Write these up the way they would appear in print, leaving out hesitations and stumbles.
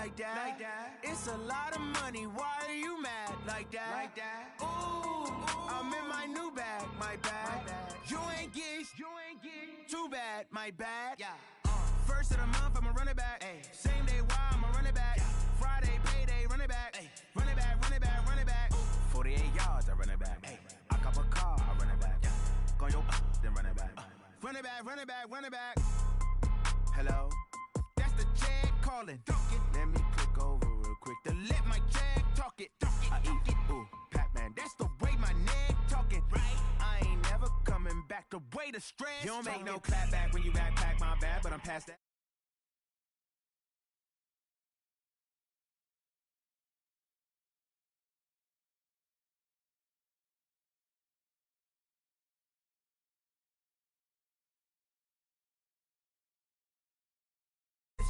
like that. It's a lot of money, why are you mad like that? Ooh, I'm in my new bag, my bad. You ain't get too bad, my bad. First of the month, I'ma run it back. Same day, why I'ma run it back. Friday, payday, run it back. Run it back, run it back, run it back. 48 yards, I run it back. I cop a car, I run it back. Go yo, then run it back. Run it back, run it back, run it back. Hello, that's the check calling. Let me click over real quick to let my check talk it. I eat it, ooh, Pac-Man, that's the way my neck talking. Right, I ain't never coming back the way the stress. You don't make no clap back when you backpack, my bad, but I'm past that.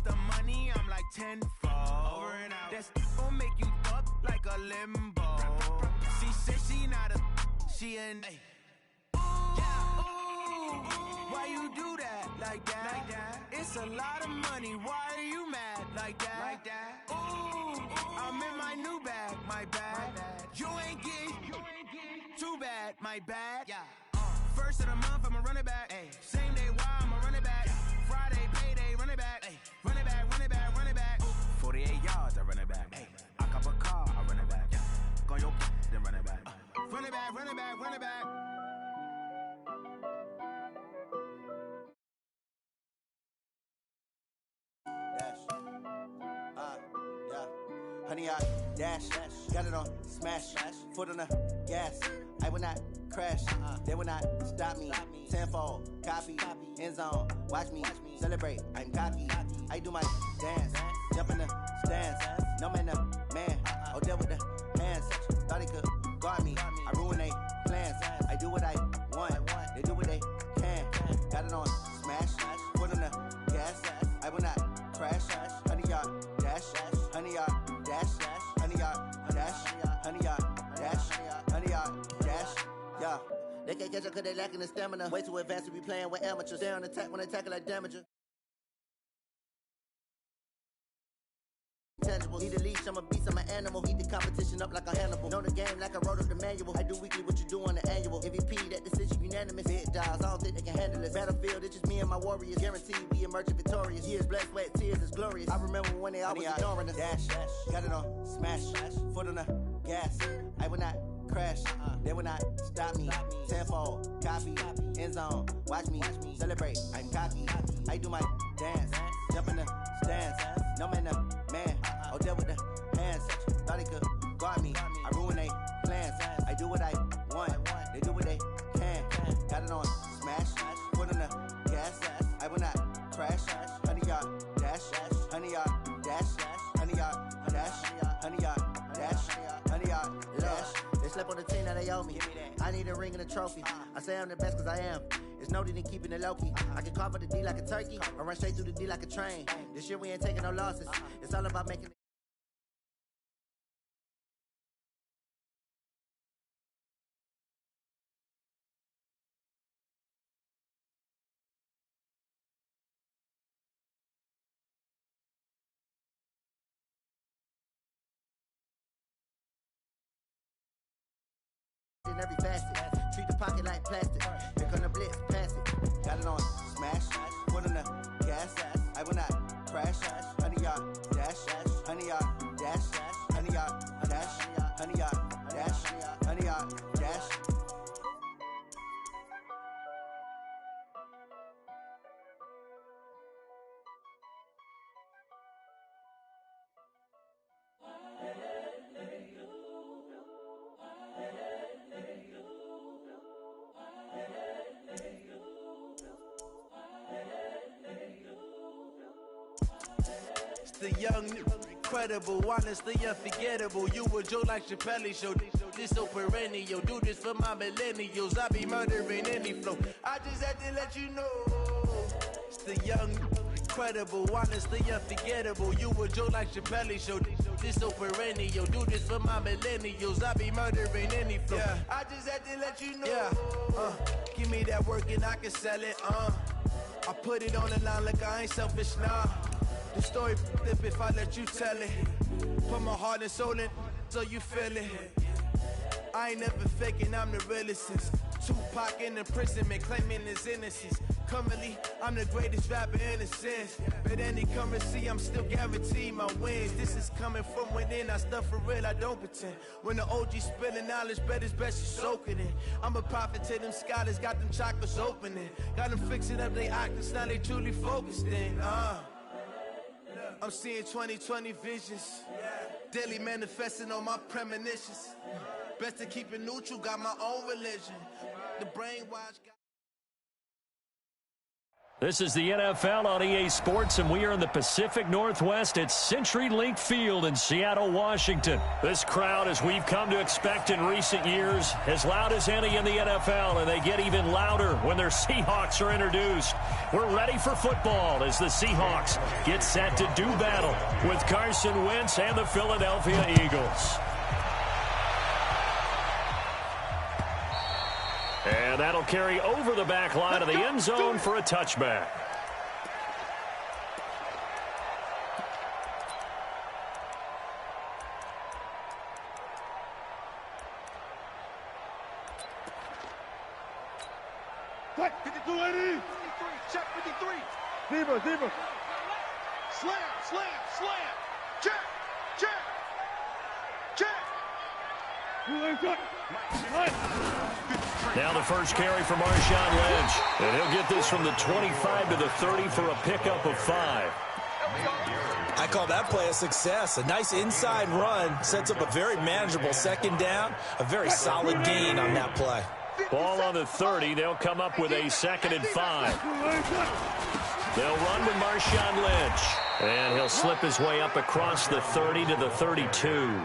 The money, I'm like tenfold. Over and out. That's gon' make you up like a limbo. She said she not a, she an. Ooh, why you do that like that? It's a lot of money, why are you mad like that? Ooh, I'm in my new bag, my bad. You ain't get too bad, my bad. First of the month, I'ma run it back. Same day, why I'ma run it back. Friday, payday, run it back. Run it back, run it back, run it back. 48 yards, I run it back. I cop a car, I run it back. Go yo, then run it back. Run it back, run it back, run it back. Dash. Yeah. Honey, I dash. Got it on smash. Foot on the gas. I will not crash. They will not stop me. Tenfold, copy, end zone. Watch me celebrate. I'm cocky. I do my dance. Jump in the stands. No man, the man. Oh, deal with the hands. Thought he could guard me. I ruin they plans. I do what I want. They do what they can. Got it on smash. Foot on the gas. I will not crash. Honey, y'all dash. Honey, y'all dash. Honey, y'all dash. Honey, y'all dash. Honey, y'all dash. Yeah. They can't catch up cause they lacking the stamina. Way too advanced to be playing with amateurs. Stay on attack when they tackle like damager. Tangible. Need a leash, I'm a beast, I'm an animal. Heat the competition up like a Hannibal. Know the game like I wrote up the manual. I do weekly what you do on the annual. MVP, that decision unanimous. Big dials, I don't think they can handle it. Battlefield, it's just me and my warriors. Guaranteed we emerging victorious. Years, blood, sweat, tears, is glorious. I remember when they always ignoring us. Dash, got it on smash. Foot on the gas. I will not crash. They will not stop me. Tenfold, copy, end zone. Watch me celebrate. I'm cocky. I do my dance. Jump in the stands. No man, the man. Oh, deal with the hands. Thought he could guard me. I ruin they plans. I do what I want. They do what they can. Got it on smash. Put on the gas. I will not crash. Honey, y'all dash. Honey, y'all dash. Honey, y'all dash. Honey, y'all dash. Honey, y'all dash. They slept on the team, now they owe me. I need a ring and a trophy. I say I'm the best cause I am. It's no need in keeping it low-key. I can carve up the D like a turkey, or run straight through the D like a train. This year we ain't taking no losses. It's all about making in every facet. Treat the pocket like plastic. Here come the blitz, pass it. Got it on smash. Put on the gas. I will not crash. Honey, y'all dash. Honey, y'all dash. Honey, y'all dash. Honey, y'all dash. Honey, y'all dash. The young, incredible, honestly unforgettable. You a joke like Chappelle Show. This so perennial. Do this for my millennials. I be murdering any flow. I just had to let you know. It's the young, incredible, honestly unforgettable. You a joke like Chappelle Show. This so perennial. Do this for my millennials. I be murdering any flow. Yeah. I just had to let you know. Yeah. Give me that work and I can sell it. I put it on the line like I ain't selfish, nah. The story if I let you tell it. Put my heart and soul in so you feel it. I ain't never faking, I'm the realest since Tupac in imprisonment, claiming his innocence. Currently, I'm the greatest rapper in a sense. But any currency, I'm still guaranteed my wins. This is coming from within, I stuff for real, I don't pretend. When the OG spilling knowledge, bet it's best you soak it in. I'm a prophet to them scholars, got them chakras opening. Got them fixing up they octaves, now they truly focused in. I'm seeing 2020 visions. Daily manifesting on my premonitions. Best to keep it neutral, got my own religion. The brainwash got... This is the NFL on EA Sports, and we are in the Pacific Northwest at CenturyLink Field in Seattle, Washington. This crowd, as we've come to expect in recent years, as loud as any in the NFL, and they get even louder when their Seahawks are introduced. We're ready for football as the Seahawks get set to do battle with Carson Wentz and the Philadelphia Eagles. And that'll carry over the back line of the end zone for a touchback. What? 52-80. 53. Check 53. Zebra. Slam. Check. Now the first carry for Marshawn Lynch. And he'll get this from the 25 to the 30 for a pickup of 5. I call that play a success. A nice inside run sets up a very manageable second down. A very solid gain on that play. Ball on the 30. They'll come up with a 2nd and 5. They'll run with Marshawn Lynch. And he'll slip his way up across the 30 to the 32.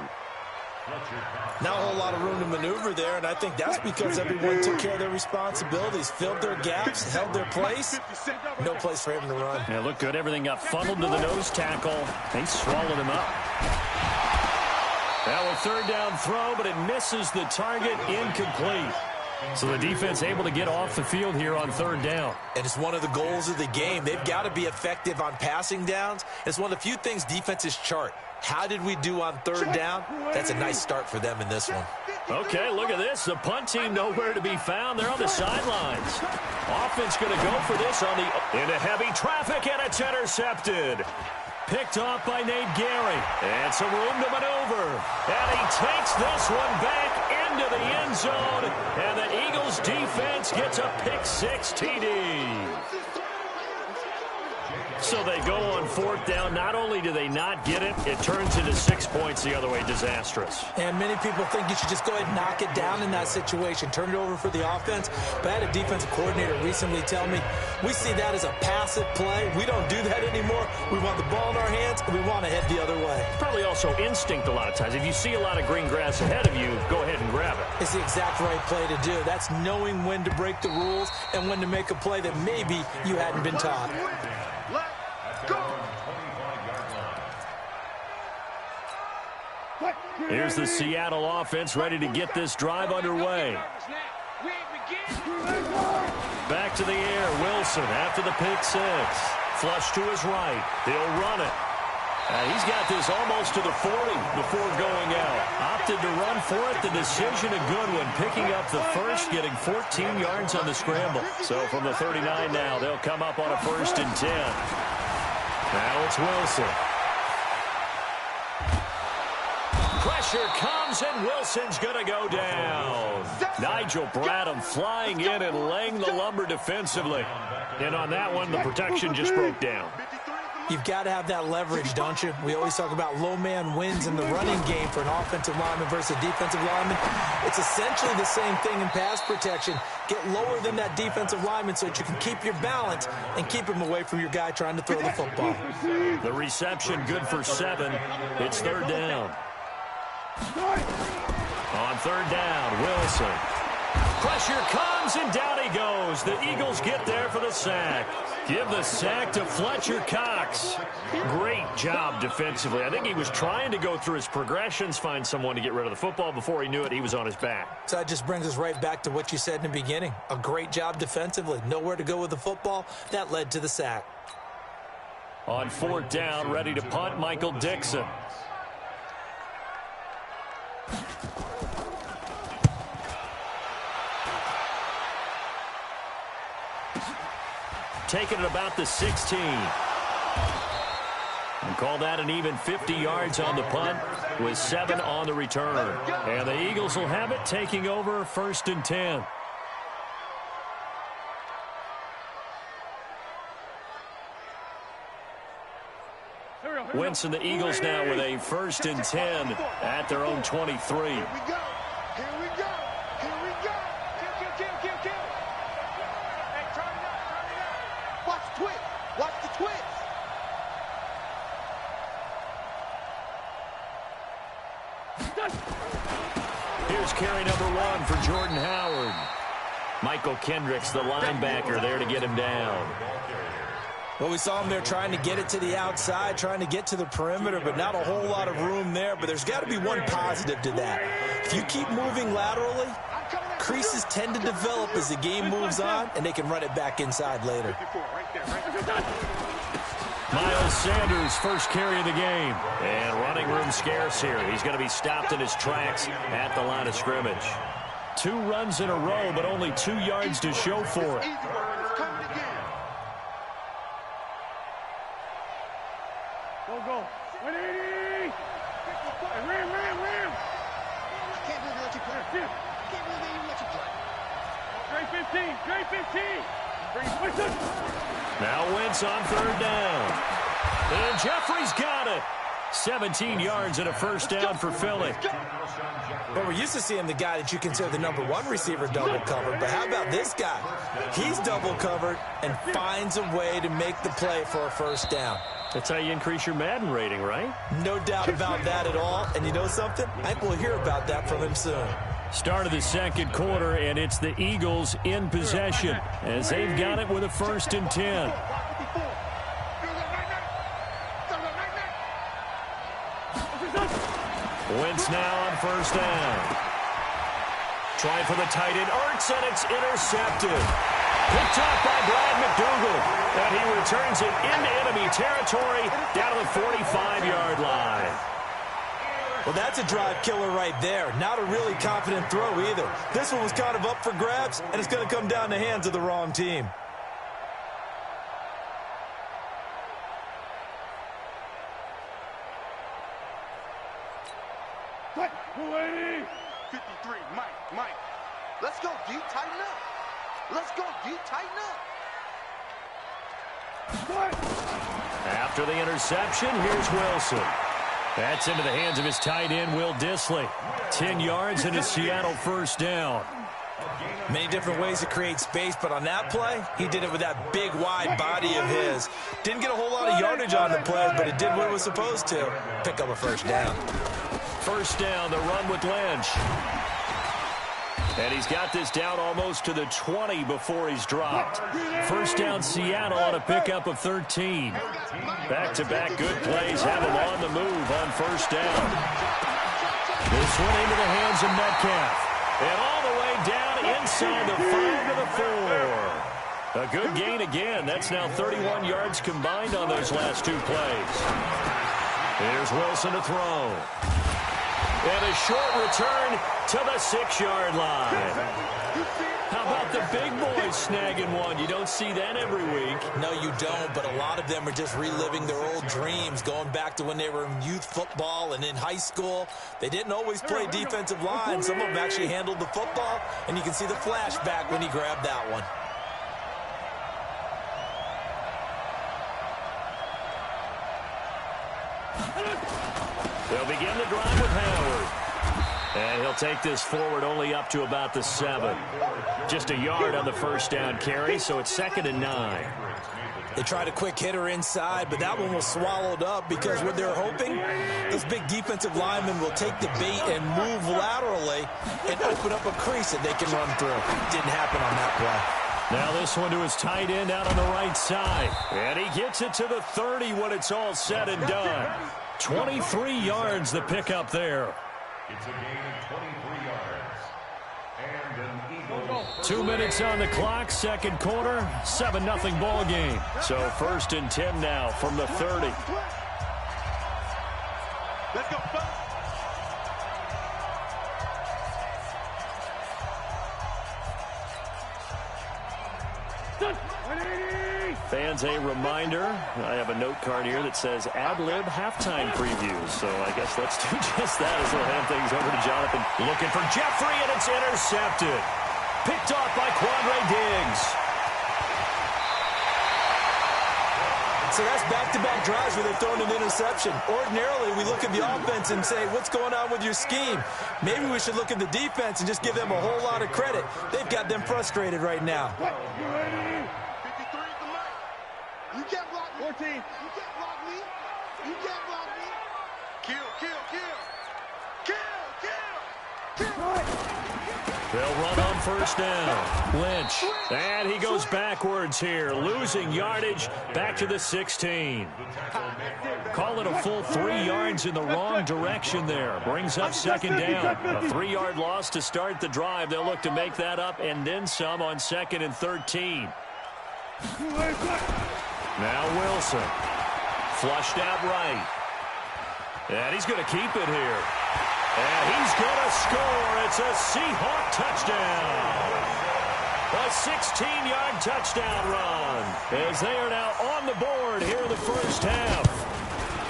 Not a whole lot of room to maneuver there, and I think that's because everyone took care of their responsibilities, filled their gaps, held their place. No place for him to run. Yeah, looked good. Everything got funneled to the nose tackle. They swallowed him up. Now a 3rd down throw, but it misses the target, incomplete. So the defense able to get off the field here on 3rd down. And it's one of the goals of the game. They've got to be effective on passing downs. It's one of the few things defenses chart. How did we do on 3rd down? That's a nice start for them in this one. Okay, look at this. The punt team nowhere to be found. They're on the sidelines. Offense going to go for this on the into heavy traffic, and it's intercepted. Picked off by Nate Gary. And some room to maneuver. And he takes this one back into the end zone. And the Eagles defense gets a pick-6 TD. So they go on 4th down. Not only do they not get it, it turns into 6 points the other way. Disastrous. And many people think you should just go ahead and knock it down in that situation. Turn it over for the offense. But I had a defensive coordinator recently tell me, we see that as a passive play. We don't do that anymore. We want the ball in our hands, and we want to head the other way. Probably also instinct a lot of times. If you see a lot of green grass ahead of you, go ahead and grab it. It's the exact right play to do. That's knowing when to break the rules and when to make a play that maybe you hadn't been taught. Here's the Seattle offense ready to get this drive underway. Back to the air, Wilson after the pick-6. Flush to his right. He'll run it. He's got this almost to the 40 before going out. Opted to run for it. The decision a good one. Picking up the first, getting 14 yards on the scramble. So from the 39 now, they'll come up on a 1st and 10. Now it's Wilson. Pressure comes, and Wilson's going to go down. Nigel Bradham flying in and laying the lumber defensively. And on that one, the protection just broke down. You've got to have that leverage, don't you? We always talk about low man wins in the running game for an offensive lineman versus a defensive lineman. It's essentially the same thing in pass protection. Get lower than that defensive lineman so that you can keep your balance and keep him away from your guy trying to throw the football. The reception good for 7. It's 3rd down. On 3rd down, Wilson. Pressure comes, and down he goes. The Eagles get there for the sack. Give the sack to Fletcher Cox. Great job defensively. I think he was trying to go through his progressions, find someone to get rid of the football. Before he knew it, he was on his back. So that just brings us right back to what you said in the beginning. A great job defensively. Nowhere to go with the football. That led to the sack. On 4th down, ready to punt, Michael Dixon. Taking it about the 16. And call that an even 50 yards on the punt with 7 on the return. And the Eagles will have it, taking over 1st and 10. Wentz and the Eagles now with a 1st and 10 at their own 23. Here we go. Here we go. Here we go. Kill. Hey, turn it up. Watch the twist. Watch the twist. Here's carry number 1 for Jordan Howard. Michael Kendricks, the linebacker, there to get him down. Well, we saw him there trying to get it to the outside, trying to get to the perimeter, but not a whole lot of room there. But there's got to be one positive to that. If you keep moving laterally, creases tend to develop as the game moves on, and they can run it back inside later. Miles Sanders, first carry of the game. And running room scarce here. He's going to be stopped in his tracks at the line of scrimmage. 2 runs in a row, but only 2 yards to show for it. Go. 180! Ram! I can't believe they let you play. I can't believe they even let you play. Straight 15! Now Wentz on 3rd down. And Jeffrey's got it. 17 yards and a 1st down for Philly. But we're used to seeing the guy that you consider the number 1 receiver double covered. But how about this guy? He's double covered and finds a way to make the play for a 1st down. That's how you increase your Madden rating, right? No doubt about that at all. And you know something? I think we'll hear about that from him soon. Start of the 2nd quarter, and it's the Eagles in possession as they've got it with a 1st and 10. Wentz now on 1st down. Trying for the tight end, Ertz, and it's intercepted. Picked off by Brad McDougal, and he returns it into enemy territory down to the 45-yard line. Well, that's a drive killer right there. Not a really confident throw either. This one was kind of up for grabs, and it's going to come down the hands of the wrong team. What? 53, Mike. Let's go deep, tighten up. Let's go deep, tighten up. After the interception, here's Wilson. That's into the hands of his tight end, Will Dissly. 10 yards and a Seattle 1st down. Many different ways to create space, but on that play, he did it with that big, wide body of his. Didn't get a whole lot of yardage on the play, but it did what it was supposed to. Pick up a 1st down. 1st down, the run with Lynch. And he's got this down almost to the 20 before he's dropped. 1st down, Seattle on a pickup of 13. Back-to-back good plays have him on the move on 1st down. This one into the hands of Metcalf. And all the way down inside the 5 to the 4. A good gain again. That's now 31 yards combined on those last 2 plays. Here's Wilson to throw. And a short return to the 6-yard line. How about the big boys snagging one? You don't see that every week. No, you don't, but a lot of them are just reliving their old dreams, going back to when they were in youth football and in high school. They didn't always play defensive line. Some of them actually handled the football, and you can see the flashback when he grabbed that one. They'll begin the drive with Howard. And he'll take this forward only up to about the 7. Just a yard on the 1st down carry, so it's 2nd and 9. They tried a quick hitter inside, but that one was swallowed up because what they're hoping, this big defensive lineman will take the bait and move laterally and open up a crease that they can run through. Didn't happen on that play. Now this one to his tight end out on the right side. And he gets it to the 30 when it's all said and done. 23 yards the pickup there. It's a gain of 23 yards. 2 minutes on the clock, second quarter, 7-0 ball game. So 1st and 10 now from the 30. Let's go. Fans, a reminder, I have a note card here that says ad-lib halftime previews. So I guess let's do just that as we'll hand things over to Jonathan. Looking for Jeffrey, and it's intercepted. Picked off by Quandre Diggs. So that's back-to-back drives where they're throwing an interception. Ordinarily, we look at the offense and say, what's going on with your scheme? Maybe we should look at the defense and just give them a whole lot of credit. They've got them frustrated right now. 53 at the mic. You can't block me. 14. You can't block me. You can't block me. Kill, kill, kill. Kill, kill, kill. They'll run on first down. Lynch. And he goes backwards here, losing yardage back to the 16. Call it a full 3 yards in the wrong direction there. Brings up second down. A 3-yard loss to start the drive. They'll look to make that up and then some on 2nd and 13. Now Wilson. Flushed out right. And he's going to keep it here. And he's going to score. It's a Seahawk touchdown. A 16-yard touchdown run as they are now on the board here in the first half.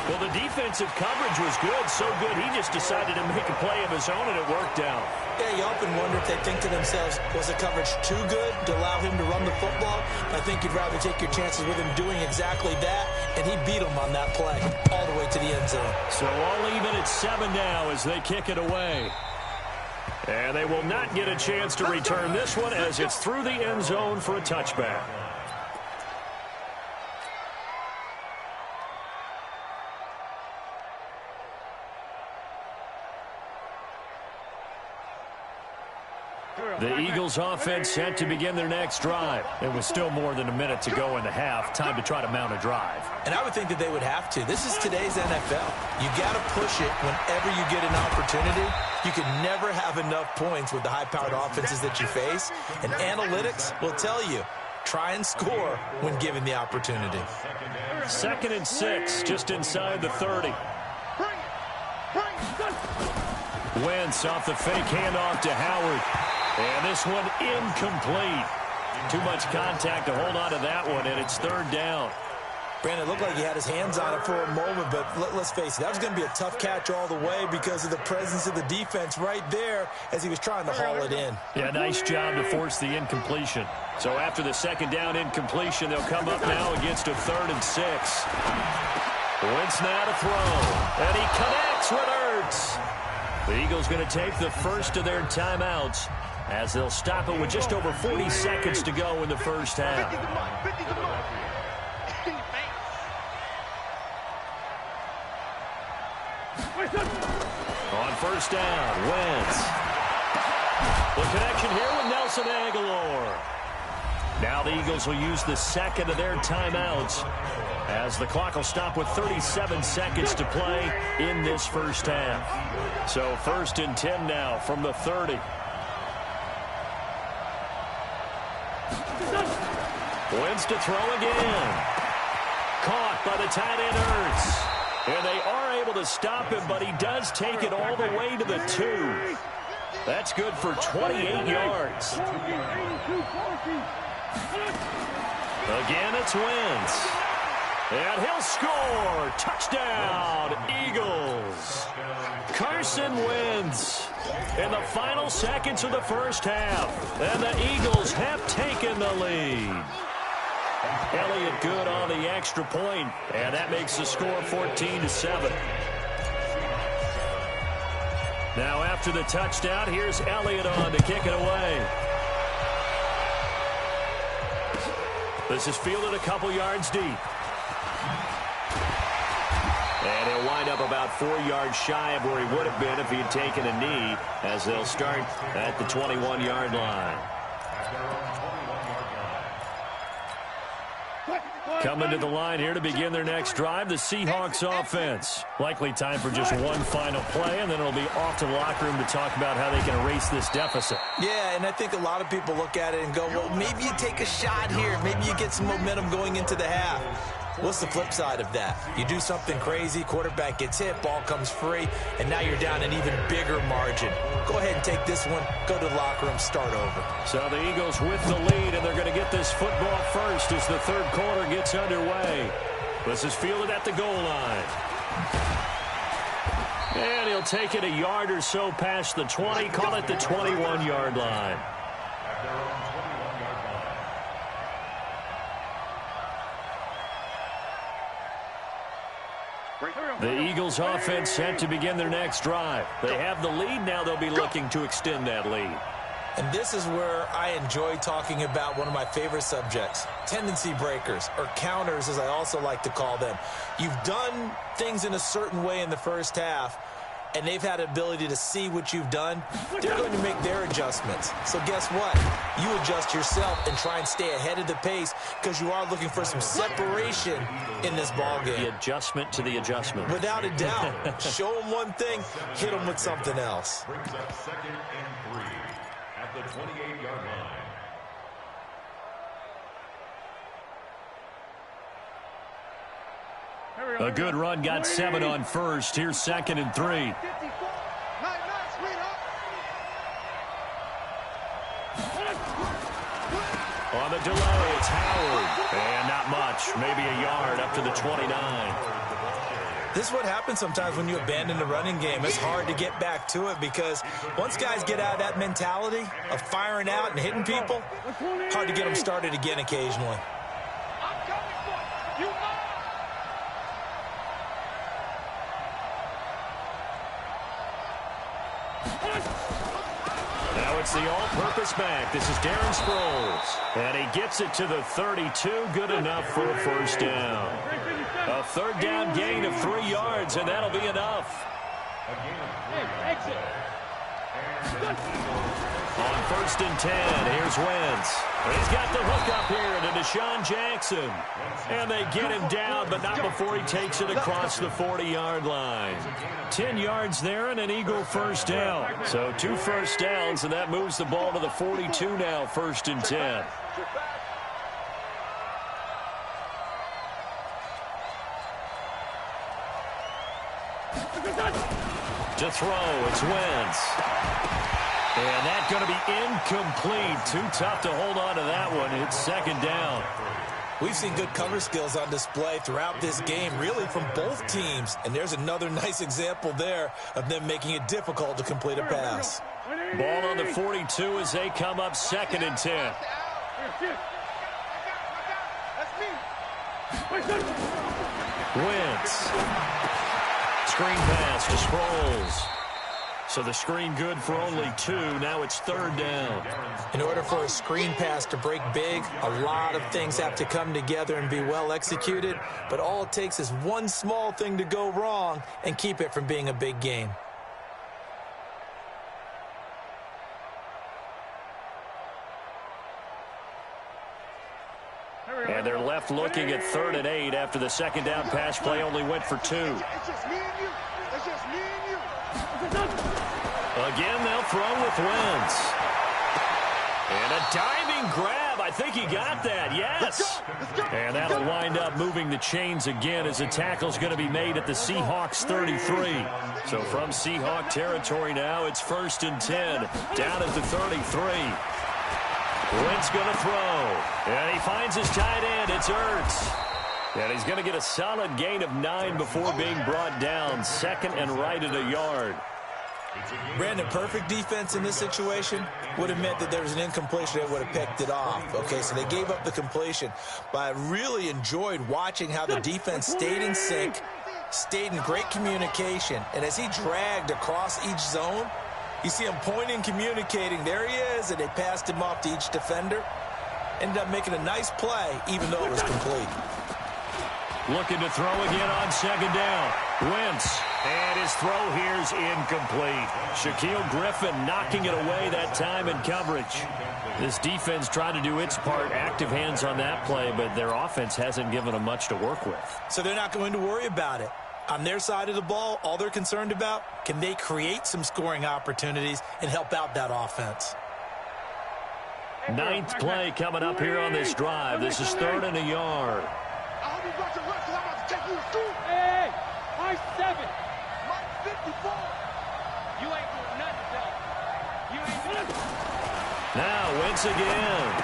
Well, the defensive coverage was good, so good he just decided to make a play of his own, and it worked out. Yeah, you often wonder if they think to themselves, was the coverage too good to allow him to run the football? I think you'd rather take your chances with him doing exactly that, and he beat him on that play all the way to the end zone. So all even at 7 now as they kick it away. And they will not get a chance to return this one as it's through the end zone for a touchback. The Eagles offense set to begin their next drive. It was still more than a minute to go in the half. Time to try to mount a drive. And I would think that they would have to. This is today's NFL. You got to push it whenever you get an opportunity. You can never have enough points with the high-powered offenses that you face. And analytics will tell you, try and score when given the opportunity. 2nd and 6, just inside the 30. Wentz off the fake handoff to Howard. And this one incomplete. Too much contact to hold on to that one, and it's 3rd down. Brandon, it looked like he had his hands on it for a moment, but let's face it, that was going to be a tough catch all the way because of the presence of the defense right there as he was trying to haul it in. Yeah, nice job to force the incompletion. So after the 2nd down incompletion, they'll come up now against a 3rd and 6. Wentz now to throw, and he connects with Ertz. The Eagles going to take the first of their timeouts as they'll stop it with just over 40 seconds to go in the first half. On first down, Wentz. The connection here with Nelson Aguilar. Now the Eagles will use the 2nd of their timeouts as the clock will stop with 37 seconds to play in this first half. So 1st and 10 now from the 30. Wentz to throw again. Caught by the tight end Ertz. And they are able to stop him, but he does take it all the way to the 2. That's good for 28 yards. Again, it's Wentz. And he'll score. Touchdown, Eagles. Carson Wentz in the final seconds of the first half. And the Eagles have taken the lead. Elliott good on the extra point, and that makes the score 14-7. Now after the touchdown, here's Elliott on to kick it away. This is fielded a couple yards deep. And he'll wind up about 4 yards shy of where he would have been if he had taken a knee, as they'll start at the 21-yard line. Coming to the line here to begin their next drive, the Seahawks offense. Likely time for just one final play, and then it'll be off to the locker room to talk about how they can erase this deficit. Yeah, and I think a lot of people look at it and go, well, maybe you take a shot here. Maybe you get some momentum going into the half. What's the flip side of that? You do something crazy, quarterback gets hit, ball comes free, and now you're down an even bigger margin. Go ahead and take this one, go to the locker room, start over. So the Eagles with the lead, and they're going to get this football first as the third quarter gets underway. This is fielded at the goal line. And he'll take it a yard or so past the 20, call it the 21-yard line. The Eagles offense set to begin their next drive. They have the lead now. They'll be looking to extend that lead. And this is where I enjoy talking about one of my favorite subjects, tendency breakers, or counters as I also like to call them. You've done things in a certain way in the first half, and they've had the ability to see what you've done. They're going to make their adjustments. So guess what? You adjust yourself and try and stay ahead of the pace because you are looking for some separation in this ball game. The adjustment to the adjustment. Without a doubt. Show them one thing, hit them with something else. Brings up 2nd and 3 at the 28-yard line. A good run, got 7 on first. Here's 2nd and 3. On the delay, it's Howard. And not much, maybe a yard up to the 29. This is what happens sometimes when you abandon the running game. It's hard to get back to it because once guys get out of that mentality of firing out and hitting people, hard to get them started again occasionally. Now it's the all-purpose back. This is Darren Sproles. And he gets it to the 32. Good enough for a first down. A third down gain of 3 yards, and that'll be enough. On 1st and 10, here's Wentz. He's got the hook up here to Deshaun Jackson. And they get him down, but not before he takes it across the 40-yard line. 10 yards there and an Eagle first down. So 2 first downs, and that moves the ball to the 42 now, 1st and 10. To throw, it's Wentz. And that's going to be incomplete. Too tough to hold on to that one. It's 2nd down. We've seen good cover skills on display throughout this game, really from both teams. And there's another nice example there of them making it difficult to complete a pass. Ball on the 42 as they come up 2nd and 10. Wentz. Screen pass to Sproles. So the screen good for only 2. Now it's 3rd down. In order for a screen pass to break big, a lot of things have to come together and be well executed. But all it takes is one small thing to go wrong and keep it from being a big game. And they're left looking at 3rd and 8 after the 2nd down pass play only went for 2. It's just me and you. It's just me and you. Again, they'll throw with Wentz. And a diving grab. I think he got that. Yes. And that'll wind up moving the chains again as the tackle's going to be made at the Seahawks 33. So from Seahawk territory now, it's 1st and 10. Down at the 33. Wentz going to throw. And he finds his tight end. It's Ertz. And he's going to get a solid gain of 9 before being brought down. 2nd and right at a yard. Brandon, perfect defense in this situation would have meant that there was an incompletion that would have picked it off. Okay, so they gave up the completion. But I really enjoyed watching how the defense stayed in sync, stayed in great communication. And as he dragged across each zone, you see him pointing, communicating. There he is, and they passed him off to each defender. Ended up making a nice play, even though it was complete. Looking to throw again on 2nd down. Wentz And his throw here's incomplete. Shaquille Griffin knocking it away that time in coverage. This defense trying to do its part, active hands on that play, but their offense hasn't given them much to work with. So they're not going to worry about it. On their side of the ball, all they're concerned about, can they create some scoring opportunities and help out that offense? Ninth play coming up here on this drive. This is 3rd and a yard. I hope you brought your rest, 'cause I'm about to take you to school. Hey, my 7. My 54. You ain't doing nothing, Dell. You ain't doing nothing. Now, Wentz again.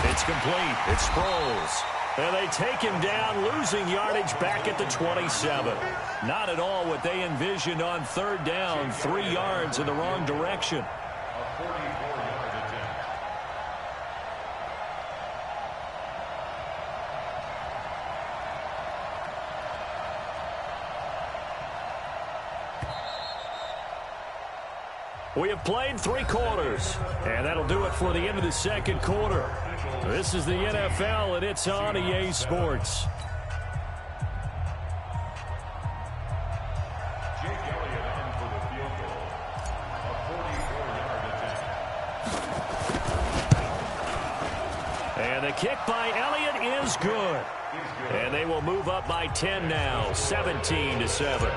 It's complete. It's Sproles. And they take him down, losing yardage back at the 27. Not at all what they envisioned on 3rd down. 3 yards in the wrong direction. A 44-yard attempt. We have played 3 quarters, and that'll do it for the end of the 2nd quarter. This is the NFL, and it's on EA Sports. Jake Elliott on for the field goal. A 44-yard attempt. And the kick by Elliott is good. And they will move up by 10 now, 17-7.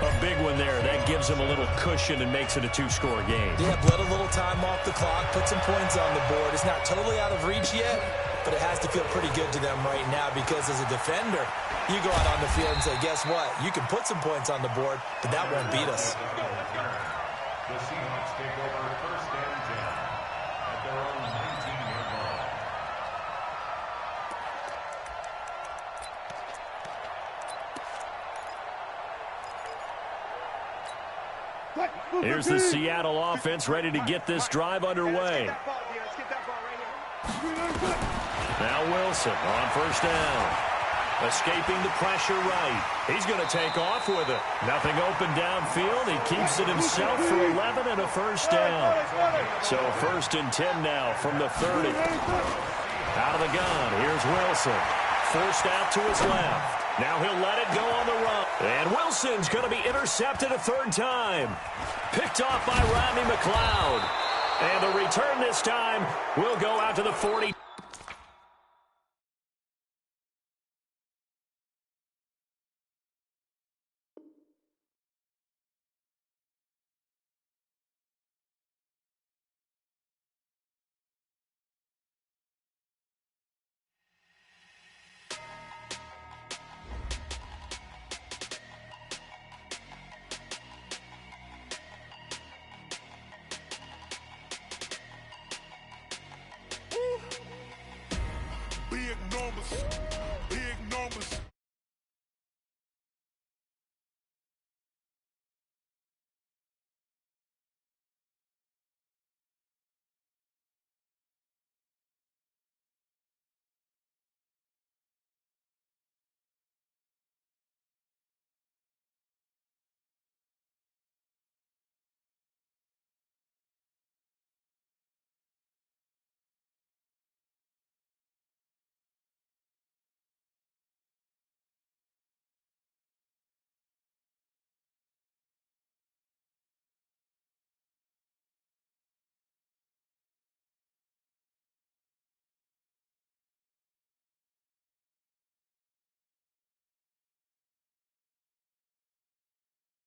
A big one there. That gives them a little cushion and makes it a 2-score game. Yeah, let a little time off the clock, put some points on the board. It's not totally out of reach yet, but it has to feel pretty good to them right now because as a defender, you go out on the field and say, guess what? You can put some points on the board, but that won't beat us. The Seahawks take over 1st and 10 at their own 19-yard line. Here's the Seattle offense ready to get this drive underway. Now Wilson on 1st down. Escaping the pressure right. He's going to take off with it. Nothing open downfield. He keeps it himself for 11 and a 1st down. So 1st and 10 now from the 30. Out of the gun. Here's Wilson. Forced out to his left. Now he'll let it go on the run. And Wilson's going to be intercepted a 3rd time. Picked off by Rodney McLeod. And the return this time will go out to the 40.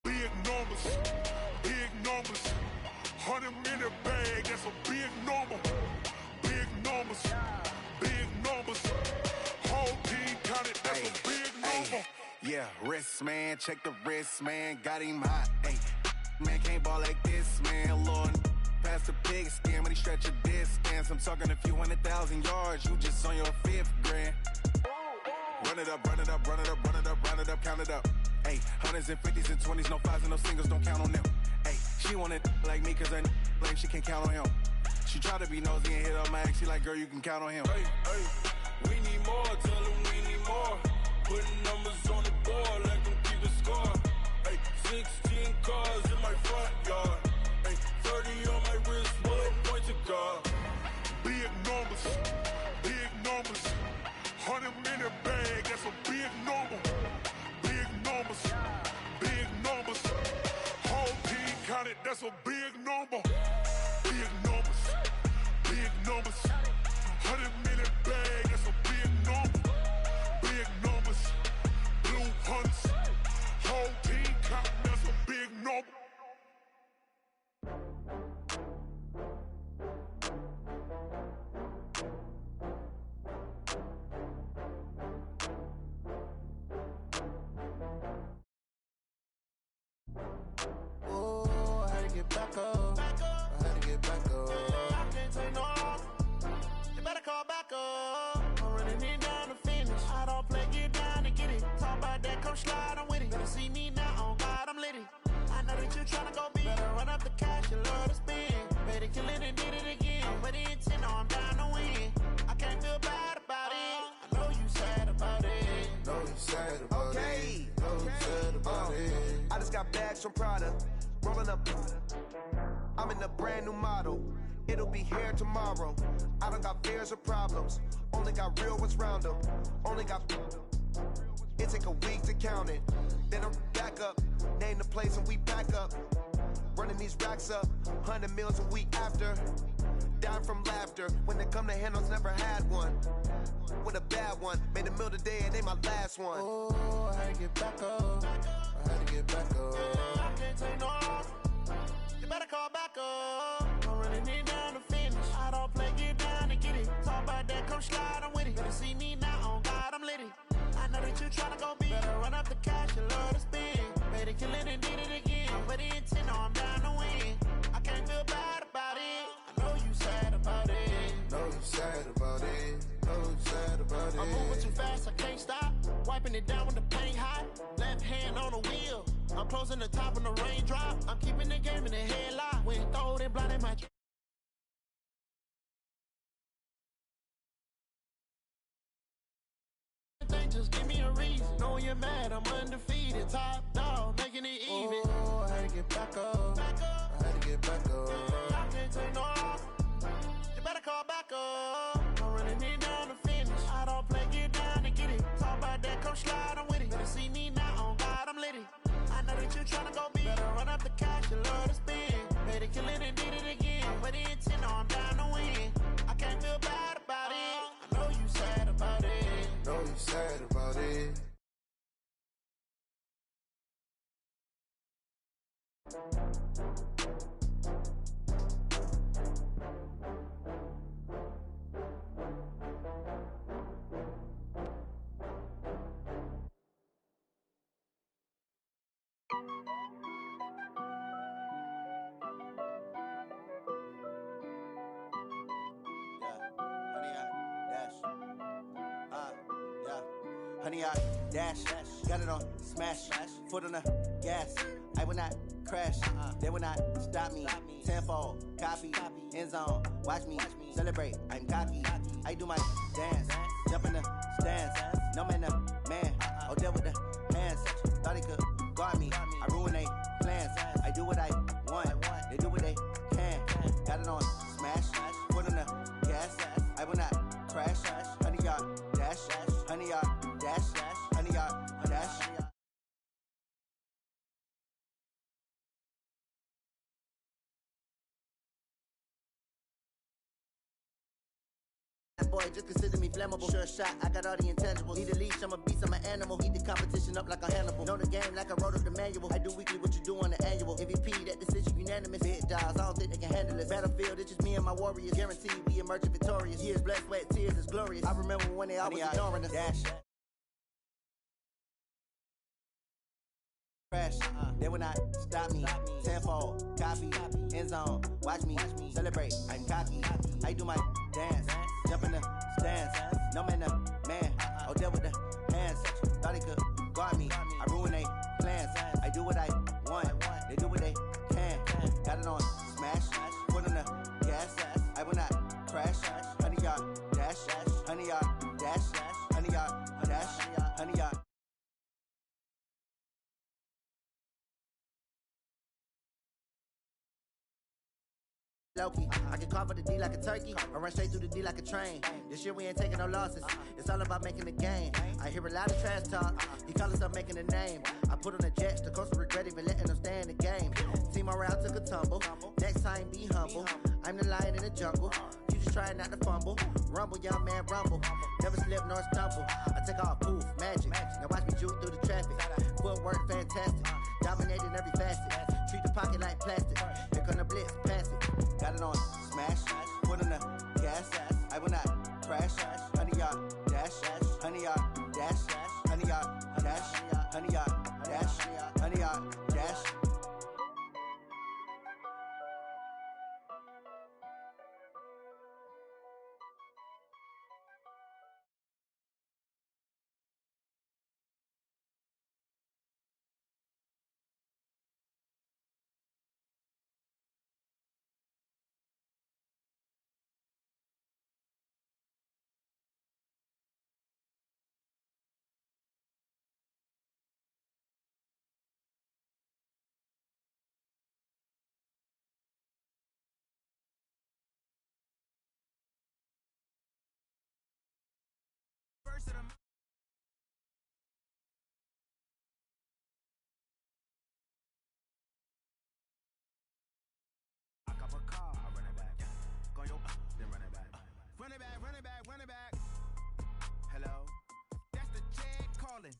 Big numbers. Big numbers. 100-minute bag, that's a big number. Big numbers. Big numbers. Whole team counted, that's a big number. Yeah, wrist, man. Check the wrist, man. Got him hot. Ay, man, can't ball like this, man. Lord, past the pig skin when he stretch a distance. I'm talking a few 100,000 yards. You just on your 5th grand. Run it up, run it up, run it up, run it up, run it up, count it up. Ayy, 100s and 50s and 20s, no 5s and no singles, don't count on them. Ayy, she want it like me, cause her like she can't count on him. She try to be nosy and hit up my ex, she like, girl, you can count on him. Hey, we need more, tell them we need more. Putting numbers on the board, let them keep the score. Hey, 16 cars in my front yard. Hey, 30 on my wrist, what point to guard. Big numbers, 100-minute bag, that's a big number. Big numbers, big that's a big number. Big numbers, big numbers. 100 million bag, that's a big number. Big numbers, blue hunts. Whole team count, that's a big number. Oh, I had to get back up. I had to get back up. I can't take no loss. You better call back up. I'm running it down to finish. I don't play, get down and get it. Talk about that, come slide, I'm with it. Better see me now, on God, I'm litty. I know that you tryna go big. Better run up the cash, you love to spend. Better kill it and did it again. But the intent, I'm down to win. I can't feel bad about it. I know you sad about it. Know you sad about it. Know you sad about it. I just got bags from Prada. Rolling up. I'm in a brand new model. It'll be here tomorrow. I don't got fears or problems. Only got real ones round them. Only got. It take a week to count it. Then I'm back up. Name the place and we back up. Running these racks up. 100 meals a week after. Dying from laughter. When it come to handles, never had one. With a bad one. Made a meal today and they my last one. Oh, I had to get back up. I had to get back up. I can't take no loss. You better call back up. I'm running it down to finish. I don't play, get down and get it. Talk about that, come slide, I'm with it. Better see me now, on God, I'm litty. I know that you tryna go big. Better run up the cash, you love to spend. Better kill it and did it again. But the intent, no, I'm down to win. I can't feel bad about it. I know you sad about it. Know you sad about it. Know you sad about it. I'm moving too fast, I can't stop. Wiping it down with the paint hot. Left hand on the wheel. I'm closing the top on the raindrop. I'm keeping the game in the headlock. When throwed and blinded my just give me a reason. Know you're mad, I'm undefeated. Top dog, making it even. Oh, I had to get back up. I had to get back up. I can't take no loss. You better call back up. I'm running it down to finish. I don't play, get down and get it. Talk about that, come slide, I'm with it. Better see me now, on God, I'm litty. I know that you tryna go big. Better run up the cash, you love to spend. Better kill it and did it again. But the intent, no, I'm down to win. I can't feel bad about it. I know you sad about it. Know you sad about it. Honey, I dash, got it on smash, foot on the gas. I will not crash, they will not stop me. Tenfold, copy, end zone, watch me celebrate. I'm cocky, I do my dance, jump in the stands. No man, the man, oh, deal with the hands. Thought he could guard me, I ruin they plans. I do what I want, they do what they can. Got it on smash, foot on the gas. I will not crash, honey, y'all dash, honey, y'all dash, honey, y'all dash. Boy, just consider me flammable. Sure shot, I got all the intangibles. Need a leash, I'm a beast, I'm an animal. Heat the competition up like a Hannibal. Know the game like I wrote up the manual. I do weekly what you do on the annual. MVP, that decision unanimous. Big dogs, I don't think they can handle it. Battlefield, it's just me and my warriors. Guaranteed we emerge victorious. Years, blood, sweat, tears, it's glorious. I remember when they always ignoring us. Dash. Crash, they will not stop me. Tenfold, copy, end zone, watch me celebrate. I'm cocky, I do my dance, jump in the stands. No man, the man, oh, deal with the hands. Thought he could guard me, I ruin they plans. I do what I want, they do what they can. Got it on smash, foot on the gas. I will not crash, honey, y'all dash, honey, y'all dash, honey, y'all dash, honey, y'all. Loki. I can carve up the D like a turkey, or run straight through the D like a train. This year we ain't taking no losses. It's all about making the game. I hear a lot of trash talk. He call himself making a name. I put on the Jets. The coach will regret even letting them stay in the game. Team around took a tumble. Next time be humble. I'm the lion in the jungle. You just trying not to fumble. Rumble, young man, rumble. Never slip nor stumble. I take off, poof, magic. Now watch me juke through the traffic. Footwork fantastic. Dominating every facet. Treat the pocket like plastic. Here come the blitz, pass it. Got it on smash. Put in the gas. I will not crash. 100-yard dash. 100-yard dash. 100-yard dash. 100-yard dash. 100-yard dash. Run it back. Hello, that's the Jag calling.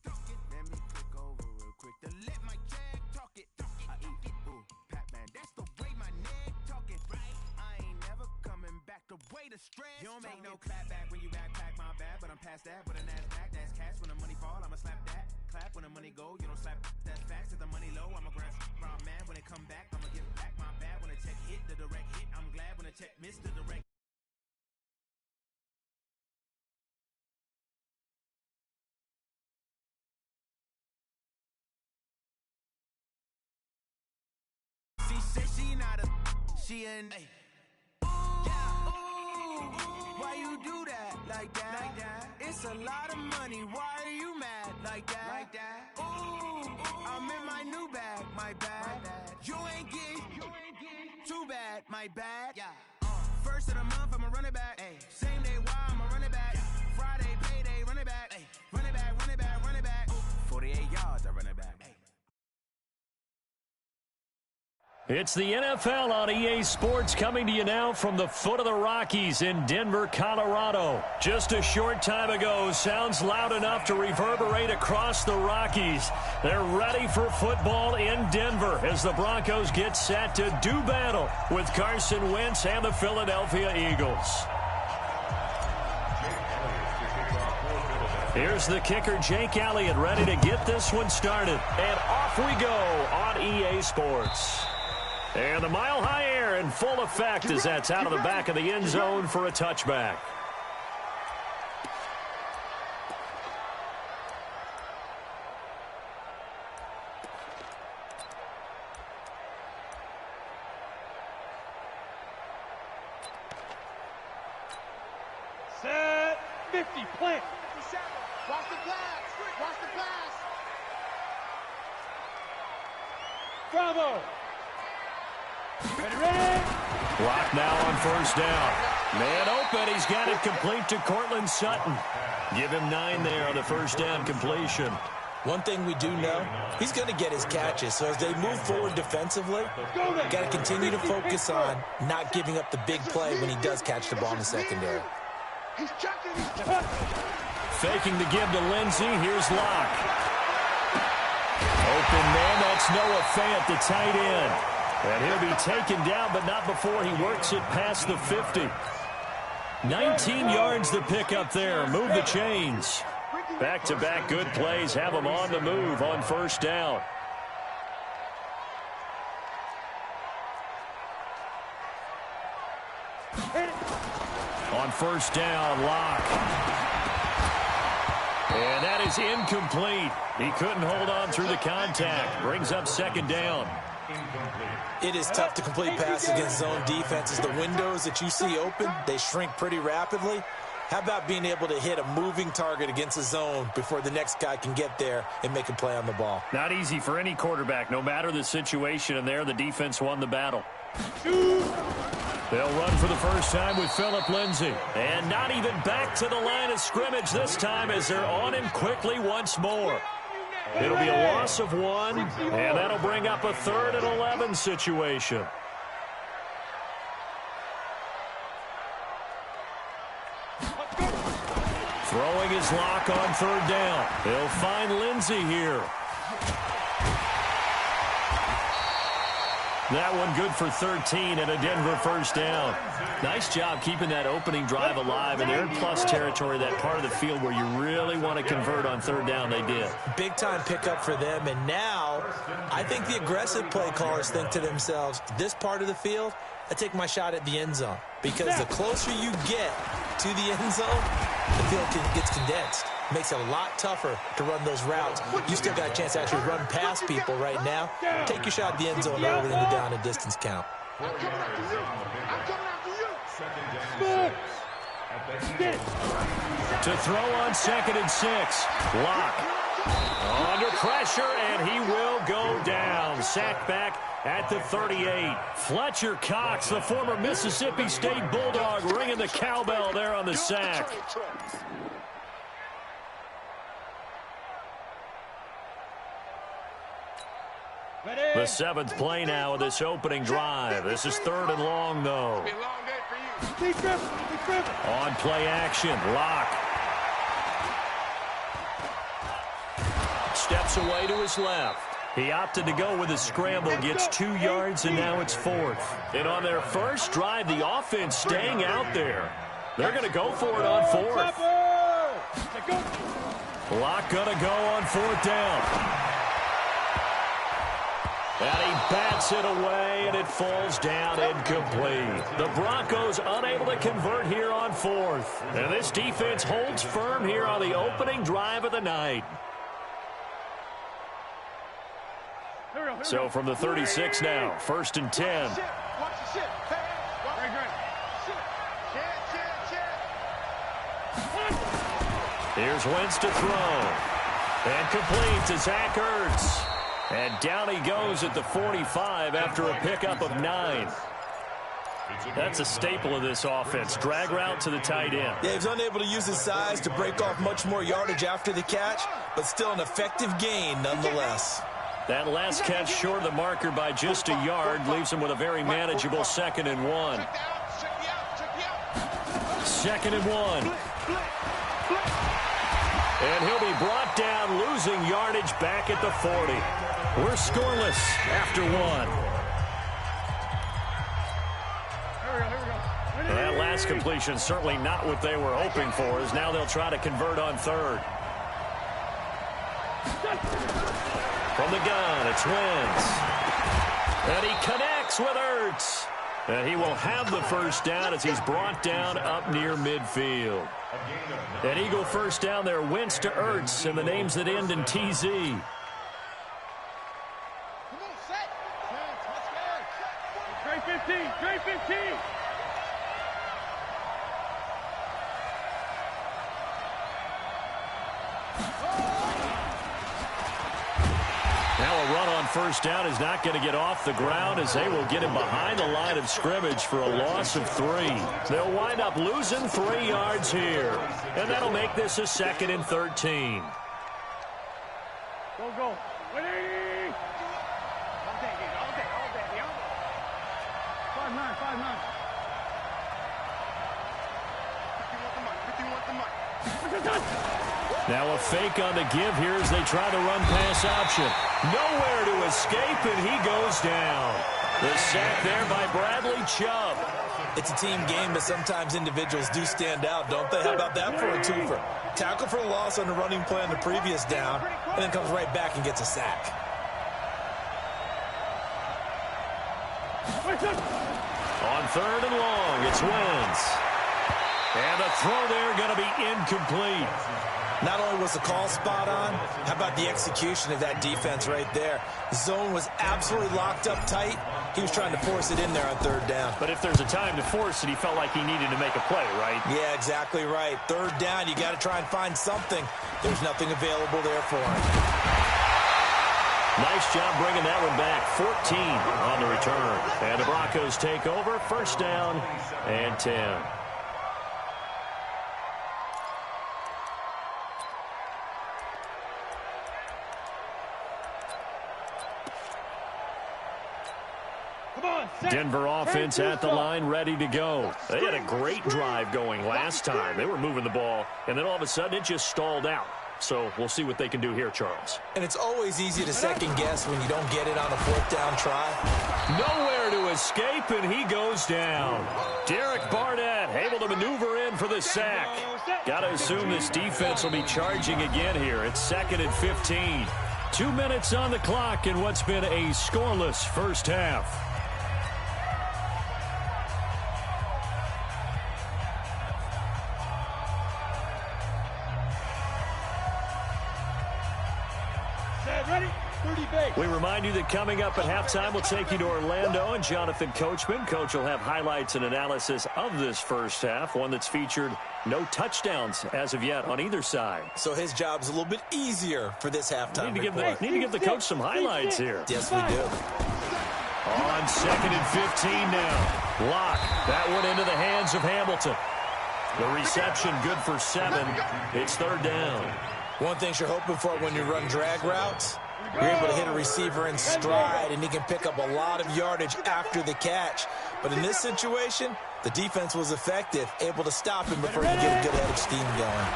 Let me click over real quick to let my Jag talk it. I eat it, ooh, Pac-Man. That's the way my neck talking. Right? I ain't never coming back the way the stress. You don't make no clap back when you backpack my bad, but I'm past that. But a NASDAQ, that's cash. When the money fall, I'ma slap that. Clap when the money go, you don't slap. That's facts. If the money low, I'ma grab from man. When it come back, I'ma give back my bad. When the check hit, the direct hit. I'm glad when the check missed the direct. She not a, she an ooh, why you do that like that? It's a lot of money, why are you mad like that? Ooh, I'm in my new bag, my bad. You ain't get too bad, my bad. First of the month, I'ma run it back. Same day, why I'ma run it back. Friday, payday, run it back. Run it back, run it back, run it back. 48 yards, I run it back. It's the NFL on EA Sports coming to you now from the foot of the Rockies in Denver, Colorado. Just a short time ago, sounds loud enough to reverberate across the Rockies. They're ready for football in Denver as the Broncos get set to do battle with Carson Wentz and the Philadelphia Eagles. Here's the kicker, Jake Elliott, ready to get this one started. And off we go on EA Sports. And the mile-high air in full effect as that's out of the back of the end zone for a touchback. Set 50, plant. Watch the pass. Watch the pass. Bravo. Ready. Clock now on first down. Man open. He's got it complete to Cortland Sutton. Give him 9 there on the first down completion. One thing we do know, he's going to get his catches. So as they move forward defensively, got to continue to focus on not giving up the big play when he does catch the ball in the secondary. Faking the give to Lindsey. Here's Locke. Open man. That's Noah Fant, the tight end. And he'll be taken down, but not before he works it past the 50. 19 yards to pick up there. Move the chains. Back-to-back good plays have them on the move on first down. On first down, Locke. And that is incomplete. He couldn't hold on through the contact. Brings up second down. It is tough to complete passes against zone defenses. The windows that you see open, they shrink pretty rapidly. How about being able to hit a moving target against a zone before the next guy can get there and make a play on the ball? Not easy for any quarterback, no matter the situation, and there the defense won the battle. They'll run for the first time with Phillip Lindsay. And not even back to the line of scrimmage this time as they're on him quickly once more. It'll be a loss of 1, and that'll bring up a 3rd and 11 situation. Throwing his lock on 3rd down. He'll find Lindsay here. That one good for 13 and a Denver first down. Nice job keeping that opening drive alive, and they're in plus territory, that part of the field where you really want to convert on 3rd down. They did. Big-time pickup for them, and now I think the aggressive play callers think to themselves, this part of the field, I take my shot at the end zone, because the closer you get to the end zone, the field gets condensed. Makes it a lot tougher to run those routes. You still got a chance to actually run past people right now. Take your shot at the end zone early in the down and distance count. I'm coming after you. To throw on 2nd and 6. Lock. Under pressure, and he will go down. Sacked back at the 38. Fletcher Cox, the former Mississippi State Bulldog, ringing the cowbell there on the sack. The 7th play now of this opening drive. This is 3rd and long, though. On play action, Lock. Steps away to his left. He opted to go with a scramble, gets 2 yards, and now it's 4th. And on their first drive, the offense staying out there. They're going to go for it on 4th. Lock going to go on 4th down. And he bats it away, and it falls down incomplete. The Broncos unable to convert here on 4th. And this defense holds firm here on the opening drive of the night. So from the 36 now, 1st and 10. Here's Wentz to throw. And complete to Zach Ertz. And down he goes at the 45 after a pickup of 9. That's a staple of this offense. Drag route to the tight end. Yeah, he's unable to use his size to break off much more yardage after the catch, but still an effective gain nonetheless. That last catch short of the marker by just a yard leaves him with a very manageable 2nd and 1. 2nd and 1. And he'll be brought down, losing yardage back at the 40. We're scoreless after 1. That last completion certainly not what they were hoping for, as now they'll try to convert on 3rd. From the gun, it's Wentz. And he connects with Ertz. And he will have the first down as he's brought down up near midfield. An Eagle first down there, Wentz to Ertz, and the names that end in TZ. Trey 15, Trey 15. Now a run on first down is not going to get off the ground as they will get him behind the line of scrimmage for a loss of 3. They'll wind up losing 3 yards here. And that'll make this a 2nd and 13. Go. 180. All day. 5-9. 51. Now a fake on the give here as they try the run-pass option. Nowhere to escape, and he goes down. The sack there by Bradley Chubb. It's a team game, but sometimes individuals do stand out, don't they? How about that for a twofer? Tackle for a loss on the running play on the previous down, and then comes right back and gets a sack. On 3rd and long, it's Wentz. And the throw there going to be incomplete. Not only was the call spot on, how about the execution of that defense right there? The zone was absolutely locked up tight. He was trying to force it in there on 3rd down. But if there's a time to force it, he felt like he needed to make a play, right? Yeah, exactly right. 3rd down, you got to try and find something. There's nothing available there for him. Nice job bringing that one back. 14 on the return. And the Broncos take over. First down and 10. Denver offense at the line, ready to go. They had a great drive going last time. They were moving the ball, and then all of a sudden it just stalled out. So we'll see what they can do here, Charles. And it's always easy to second guess when you don't get it on a fourth down try. Nowhere to escape, and he goes down. Derek Barnett able to maneuver in for the sack. Got to assume this defense will be charging again here. It's 2nd and 15. 2 minutes on the clock in what's been a scoreless first half. We remind you that coming up at halftime, we'll take you to Orlando and Jonathan Coachman. Coach will have highlights and analysis of this first half, one that's featured no touchdowns as of yet on either side. So his job's a little bit easier for this halftime report. Need to give the coach some highlights here. Yes, we do. On 2nd and 15 now. Lock. That one into the hands of Hamilton. The reception good for 7. It's 3rd down. One thing you're hoping for when you run drag routes, you're able to hit a receiver in stride, and he can pick up a lot of yardage after the catch. But in this situation, the defense was effective, able to stop him before he could get a good head of steam going.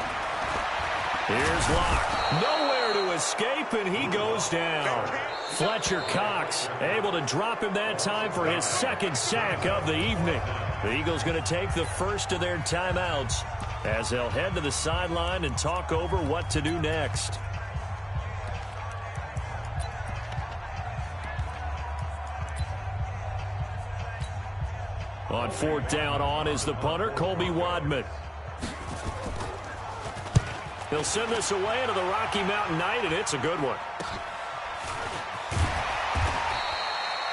Here's Locke. Nowhere to escape, and he goes down. Fletcher Cox able to drop him that time for his 2nd sack of the evening. The Eagles going to take the first of their timeouts as they'll head to the sideline and talk over what to do next. On 4th down, on is the punter, Colby Wadman. He'll send this away into the Rocky Mountain Night, and it's a good one.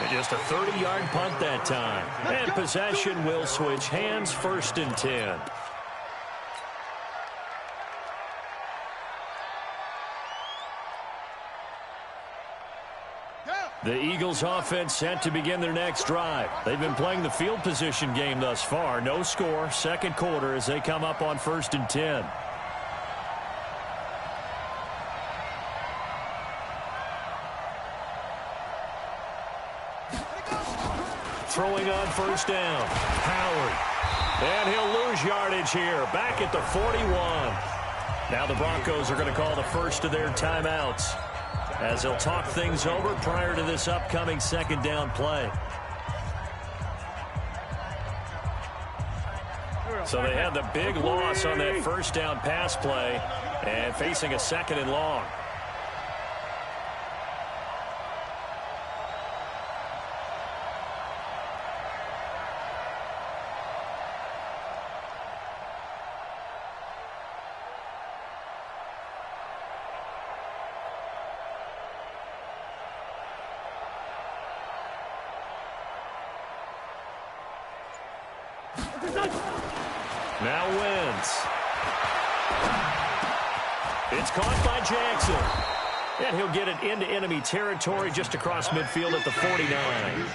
And just a 30-yard punt that time. And possession will switch hands, 1st and 10. The Eagles offense set to begin their next drive. They've been playing the field position game thus far. No score, 2nd quarter as they come up on 1st and 10. Throwing on 1st down. Howard. And he'll lose yardage here. Back at the 41. Now the Broncos are going to call the first of their timeouts as they'll talk things over prior to this upcoming 2nd down play. So they had the big loss on that 1st down pass play and facing a 2nd and long. Now wins. It's caught by Jackson. And he'll get it into enemy territory just across midfield at the 49.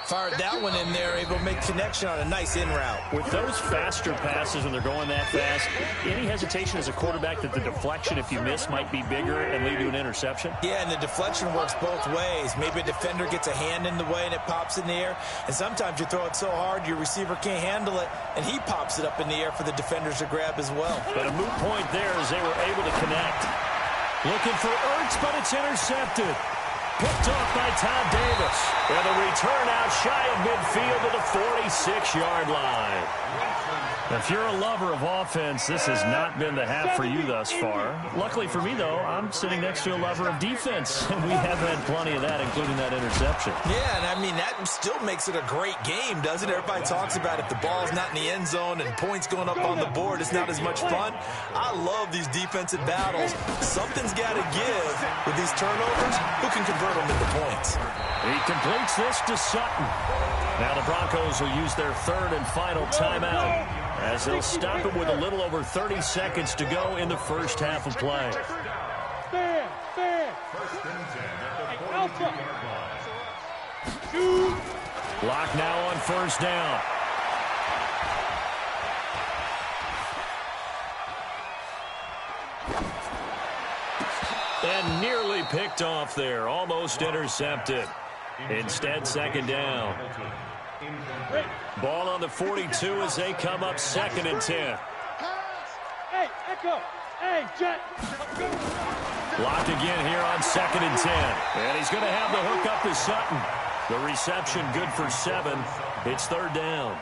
Fired that one in there, able to make connection on a nice in route. With those faster passes when they're going that fast, any hesitation as a quarterback that the deflection, if you miss, might be bigger and lead to an interception? Yeah, and the deflection works both ways. Maybe a defender gets a hand in the way and it pops in the air. And sometimes you throw it so hard your receiver can't handle it, and he pops it up in the air for the defenders to grab as well. But a moot point there as they were able to connect. Looking for Ertz, but it's intercepted. Picked off by Todd Davis. And the return out shy of midfield to the 46-yard line. If you're a lover of offense, this has not been the half for you thus far. Luckily for me, though, I'm sitting next to a lover of defense, and we have had plenty of that, including that interception. Yeah, and I mean, that still makes it a great game, doesn't it? Everybody talks about if the ball's not in the end zone and points going up on the board, it's not as much fun. I love these defensive battles. Something's got to give with these turnovers. Who can convert them into points? He completes this to Sutton. Now the Broncos will use their 3rd and final timeout as they'll stop it with a little over 30 seconds to go in the first half of play. Stand. First and 10 at the Hey, 42-yard line. Shoot. Clock now on first down. And nearly picked off there. Almost intercepted. Instead, second down. Ball on the 42 as they come up second and 10. Hey, Echo. Hey, Jet. Locked again here on second and 10. And he's going to have the hook up to Sutton. The reception good for 7. It's third down.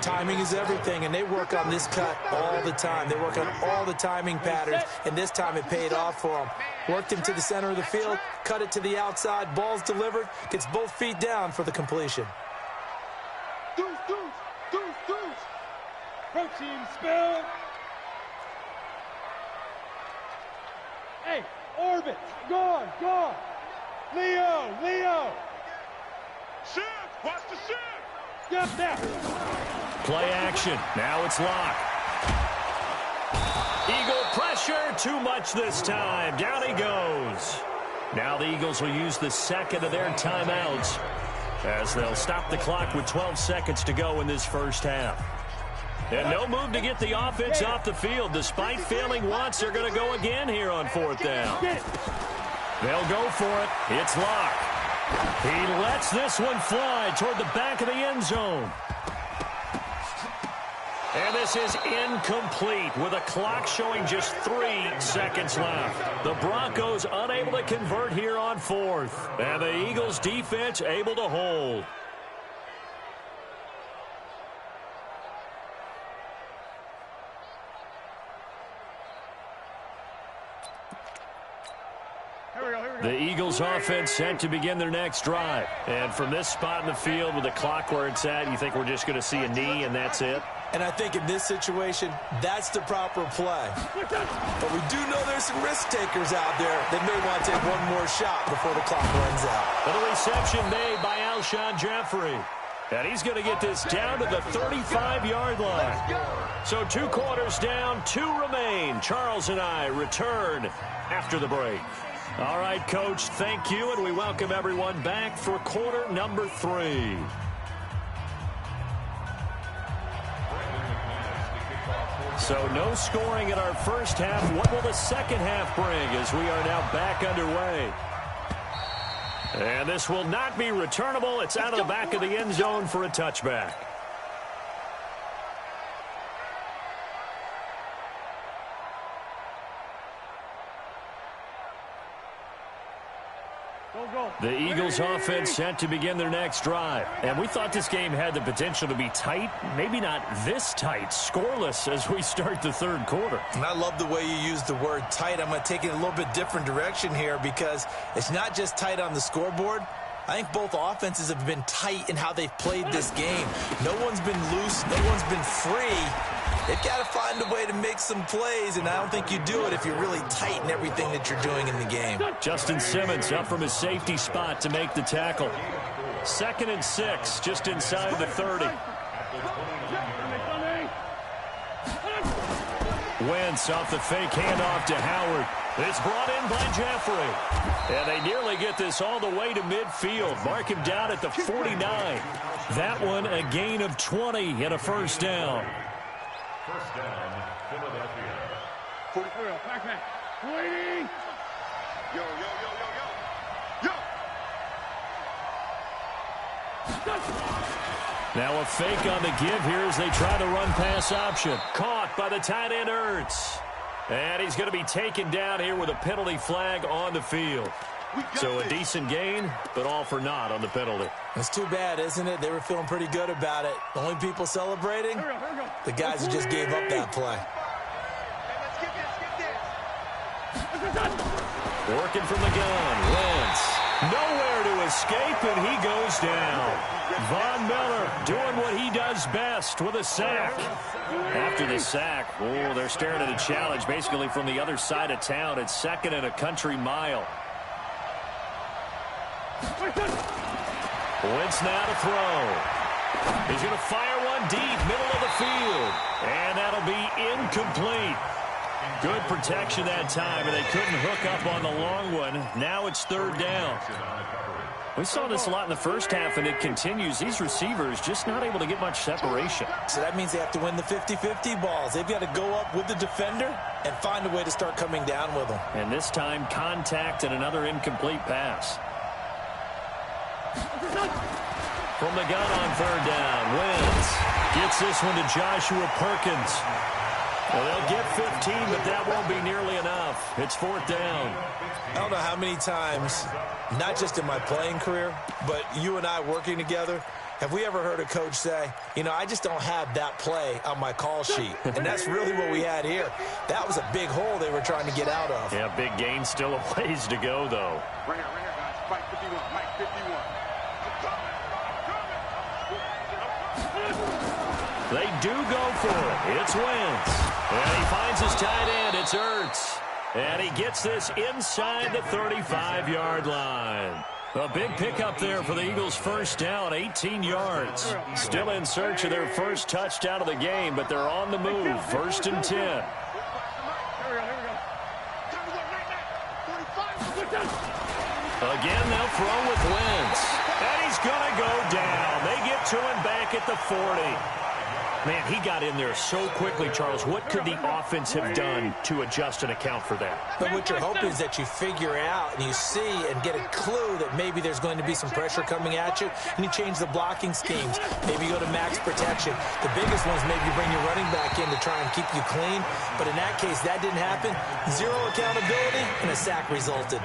Timing is everything, and they work on this cut all the time. They work on all the timing patterns, and this time it paid off for them. Worked him to the center of the field, cut it to the outside, ball's delivered, gets both feet down for the completion. Deuce. Protein spill. Hey, Orbit. Gone. Leo. Shit! Watch the shit! Yep, now. Play action. Now it's locked. Eagle pressure. Too much this time. Down he goes. Now the Eagles will use the second of their timeouts as they'll stop the clock with 12 seconds to go in this first half. And no move to get the offense off the field. Despite failing once, they're going to go again here on fourth down. They'll go for it. It's locked. He lets this one fly toward the back of the end zone. And this is incomplete with a clock showing just 3 seconds left. The Broncos unable to convert here on fourth. And the Eagles defense able to hold. The Eagles offense set to begin their next drive. And from this spot in the field with the clock where it's at, you think we're just going to see a knee and that's it? And I think in this situation, that's the proper play. But we do know there's some risk takers out there that may want to take one more shot before the clock runs out. And the reception made by Alshon Jeffrey. And he's going to get this down to the 35-yard line. So 2 quarters down, 2 remain. Charles and I return after the break. All right, Coach, thank you, and we welcome everyone back for quarter number 3. So no scoring in our first half. What will the second half bring as we are now back underway? And this will not be returnable. It's out of the back of the end zone for a touchback. The Eagles offense set to begin their next drive. And we thought this game had the potential to be tight. Maybe not this tight. Scoreless as we start the third quarter. And I love the way you use the word tight. I'm going to take it a little bit different direction here because it's not just tight on the scoreboard. I think both offenses have been tight in how they've played this game. No one's been loose. No one's been free. They've got to find a way to make some plays, and I don't think you do it if you're really tight in everything that you're doing in the game. Justin Simmons up from his safety spot to make the tackle. 2nd and 6, just inside the 30. Wentz off the fake handoff to Howard. It's brought in by Jeffrey. And they nearly get this all the way to midfield. Mark him down at the 49. That one a gain of 20 and a first down. First down, Philadelphia. 40. Back. Waiting. Yo. Now a fake on the give here as they try to run pass option. Caught by the tight end Ertz. And he's going to be taken down here with a penalty flag on the field. So a decent gain, but all for naught on the penalty. It's too bad, isn't it? They were feeling pretty good about it. The only people celebrating, the guys who just gave up that play. Working from the gun, Wentz. Nowhere to escape, and he goes down. Von Miller doing what he does best with a sack. After the sack, they're staring at a challenge basically from the other side of town. It's 2nd and a country mile. Wentz now to throw. He's going to fire one deep, middle of the field. And that'll be incomplete. Good protection that time, and they couldn't hook up on the long one. Now it's third down. We saw this a lot in the first half, and it continues. These receivers just not able to get much separation. So that means they have to win the 50-50 balls. They've got to go up with the defender and find a way to start coming down with them. And this time, contact and another incomplete pass. From the gun on third down, Wentz gets this one to Joshua Perkins. Well, they'll get 15, but that won't be nearly enough. It's fourth down. I don't know how many times, not just in my playing career, but you and I working together, have we ever heard a coach say, you know, I just don't have that play on my call sheet. And that's really what we had here. That was a big hole they were trying to get out of. Yeah, big gain, still a ways to go, though. Right here, guys. Fight 51. Mike 51. They do go for it. It's Wentz. And he finds his tight end. It's Ertz. And he gets this inside the 35-yard line. A big pickup there for the Eagles' first down, 18 yards. Still in search of their first touchdown of the game, but they're on the move. First and 10. Again, they'll throw with Wentz. And he's going to go down. They get to him back at the 40. Man, he got in there so quickly, Charles. What could the offense have done to adjust and account for that? But what you're hoping is that you figure out and you see and get a clue that maybe there's going to be some pressure coming at you, and you change the blocking schemes. Maybe you go to max protection. The biggest one is maybe you bring your running back in to try and keep you clean. But in that case, that didn't happen. Zero accountability, and a sack resulted.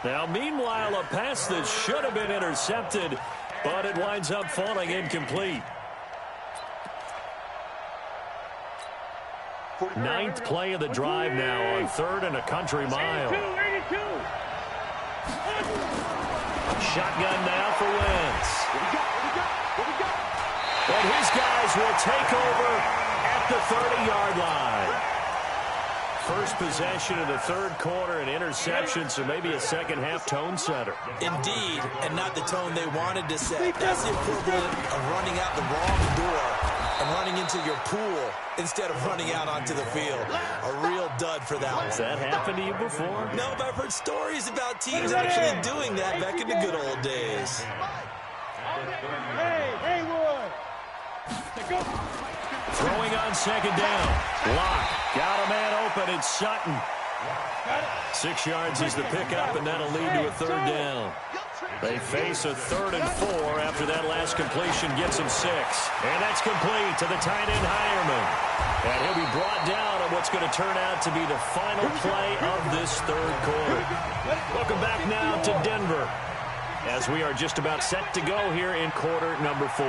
Now, meanwhile, a pass that should have been intercepted, but it winds up falling incomplete. Ninth play of the drive now on third and a country mile. 82. Shotgun now for Wentz. And his guys will take over at the 30-yard line. First possession of the third quarter, an interception, so maybe a second-half tone setter. Indeed, and not the tone they wanted to set. That's the equivalent of running out the wrong door and running into your pool instead of running out onto the field. A real dud for that one. Has that happened to you before? No, but I've heard stories about teams actually doing that back in the good old days. Hey, Haywood. Throwing on second down. Lock. Got a man open. It's Sutton. 6 yards is the pickup, and that'll lead to a third down. They face a 3rd and 4 after that last completion gets them 6. And that's complete to the tight end Hireman. And he'll be brought down on what's going to turn out to be the final play of this third quarter. Welcome back now to Denver as we are just about set to go here in quarter number 4.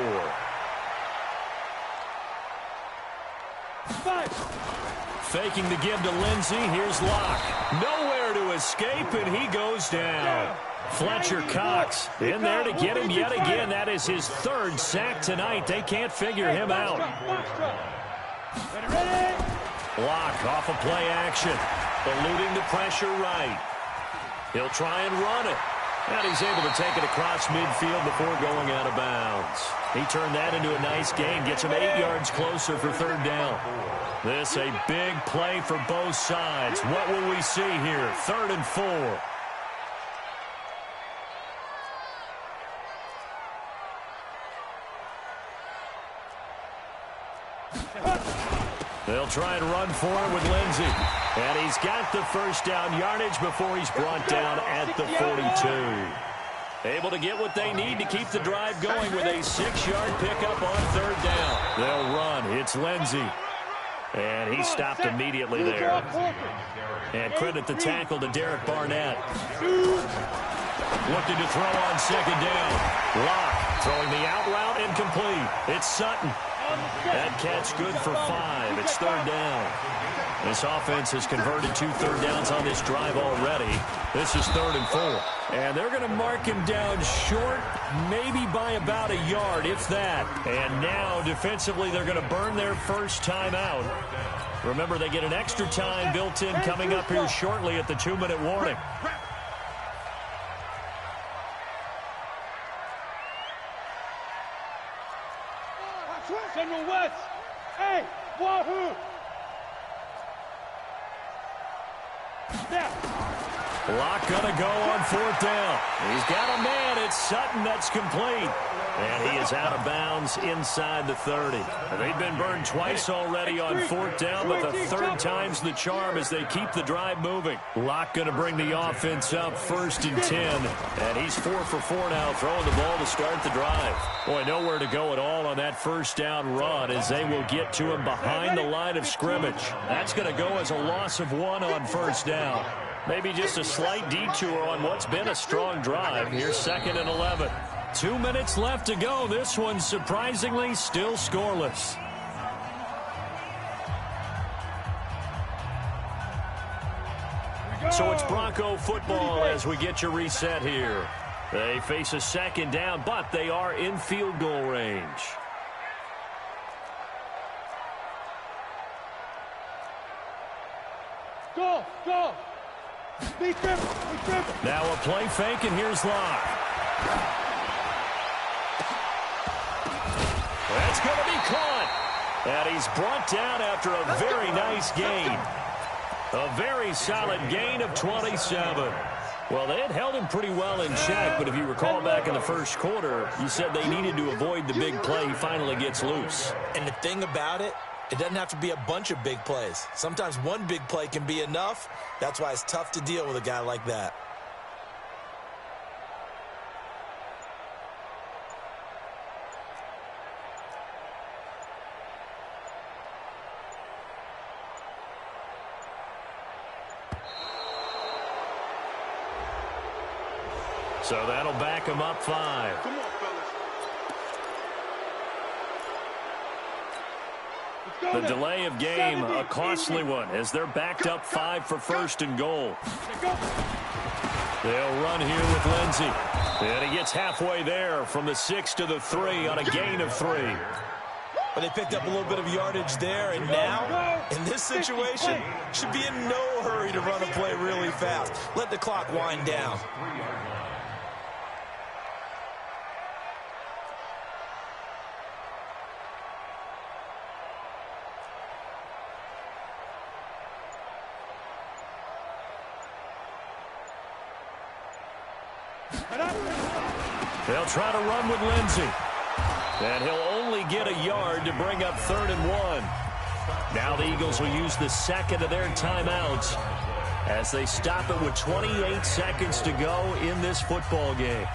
Faking the give to Lindsey. Here's Locke. Nowhere to escape, and he goes down. Fletcher Cox in there to get him yet again. That is his 3rd sack tonight. They can't figure him out. Locke off of play action. Eluding the pressure right. He'll try and run it. And he's able to take it across midfield before going out of bounds. He turned that into a nice gain. Gets him 8 yards closer for third down. This a big play for both sides. What will we see here? 3rd and 4. They'll try and run for it with Lindsey. And he's got the first down yardage before he's brought down at the 42. Able to get what they need to keep the drive going with a 6-yard pickup on third down. They'll run. It's Lindsey. And he stopped immediately there. And credit the tackle to Derek Barnett. Looking to throw on second down. Locke throwing the out route incomplete. It's Sutton. That catch good for 5. It's third down. This offense has converted 2 third downs on this drive already. This is 3rd and 4. And they're going to mark him down short, maybe by about a yard, if that. And now, defensively, they're going to burn their first time out. Remember, they get an extra time built in coming up here shortly at the 2-minute warning. Central West. Hey, Wahoo. Locke gonna go on 4th down. He's got a man. It's Sutton that's complete. And he is out of bounds inside the 30. They've been burned twice already on 4th down, but the 3rd time's the charm as they keep the drive moving. Locke going to bring the offense up 1st and 10. And he's 4 for 4 now, throwing the ball to start the drive. Boy, nowhere to go at all on that 1st down run as they will get to him behind the line of scrimmage. That's going to go as a loss of 1 on 1st down. Maybe just a slight detour on what's been a strong drive. Here's 2nd and 11. 2 minutes left to go. This one surprisingly still scoreless. So it's Bronco football as we get your reset here. They face a 2nd down, but they are in field goal range. Go, go. Be careful, be careful. Now a play fake, and here's Locke. That's going to be caught. And he's brought down after a very nice gain. A very solid gain of 27. Well, they had held him pretty well in check, but if you recall back in the 1st quarter, you said they needed to avoid the big play. He finally gets loose. And the thing about it, it doesn't have to be a bunch of big plays. Sometimes one big play can be enough. That's why it's tough to deal with a guy like that. So that'll back him up 5. Come on, fellas. The delay of game, a costly one, as they're backed up 5 for 1st and goal. They'll run here with Lindsey. And he gets halfway there from the 6 to the 3 on a gain of 3. But they picked up a little bit of yardage there, and now, in this situation, should be in no hurry to run a play really fast. Let the clock wind down. They'll try to run with Lindsey. And he'll only get a yard to bring up 3rd and 1. Now the Eagles will use the 2nd of their timeouts as they stop it with 28 seconds to go in this football game.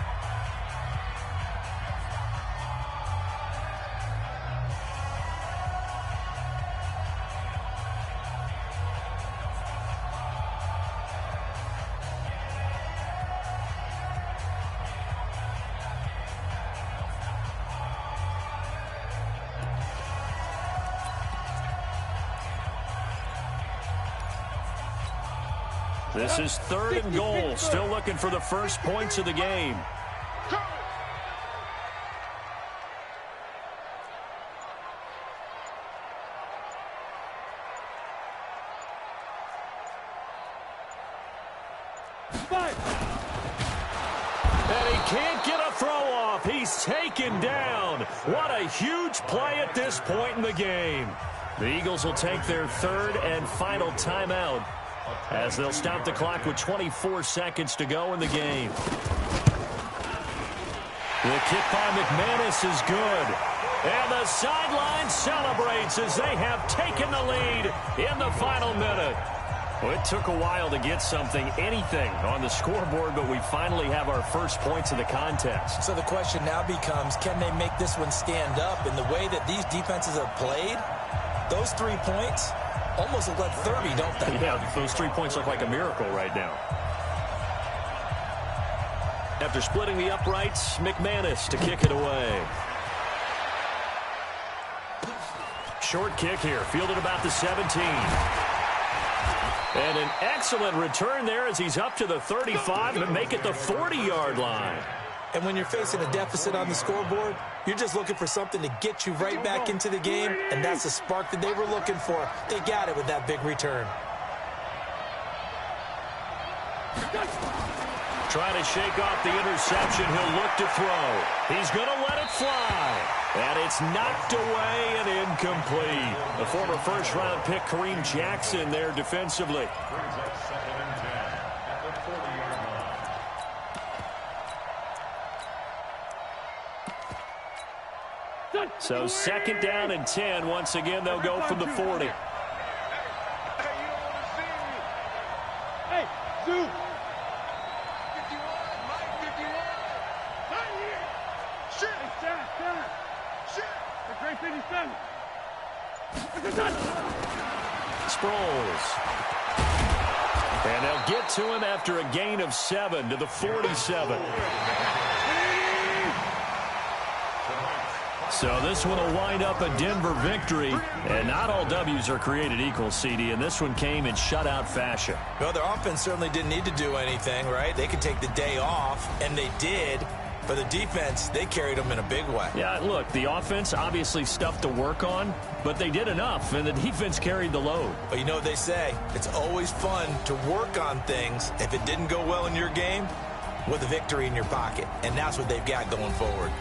This is 3rd and goal. Still looking for the first points of the game. And he can't get a throw off. He's taken down. What a huge play at this point in the game. The Eagles will take their 3rd and final timeout, as they'll stop the clock with 24 seconds to go in the game. The kick by McManus is good. And the sideline celebrates as they have taken the lead in the final minute. Well, it took a while to get anything on the scoreboard, but we finally have our first points of the contest. So the question now becomes, can they make this one stand up? In the way that these defenses have played, those 3 points almost look like 30, don't they? Yeah, those 3 points look like a miracle right now. After splitting the uprights, McManus to kick it away. Short kick here, fielded about the 17. And an excellent return there as he's up to the 35 to make it the 40-yard line. And when you're facing a deficit on the scoreboard, you're just looking for something to get you right back into the game, and that's the spark that they were looking for. They got it with that big return. Trying to shake off the interception. He'll look to throw. He's going to let it fly. And it's knocked away and incomplete. The former first-round pick, Kareem Jackson, there defensively. Brings up 2nd and 10 at the 40-yard line. So 2nd down and 10. Once again, they'll go from the 40. Hey, Zoo! 51, Mike, 51. Not here. Shit. Hey, Shot. Shit. The great 57. Sproles. And they'll get to him after a gain of 7 to the 47. So this one will wind up a Denver victory. And not all W's are created equal, CD, and this one came in shutout fashion. Well, their offense certainly didn't need to do anything, right? They could take the day off, and they did. But the defense, they carried them in a big way. Yeah, look, the offense, obviously stuff to work on, but they did enough, and the defense carried the load. But you know what they say, it's always fun to work on things. If it didn't go well in your game, with a victory in your pocket. And that's what they've got going forward.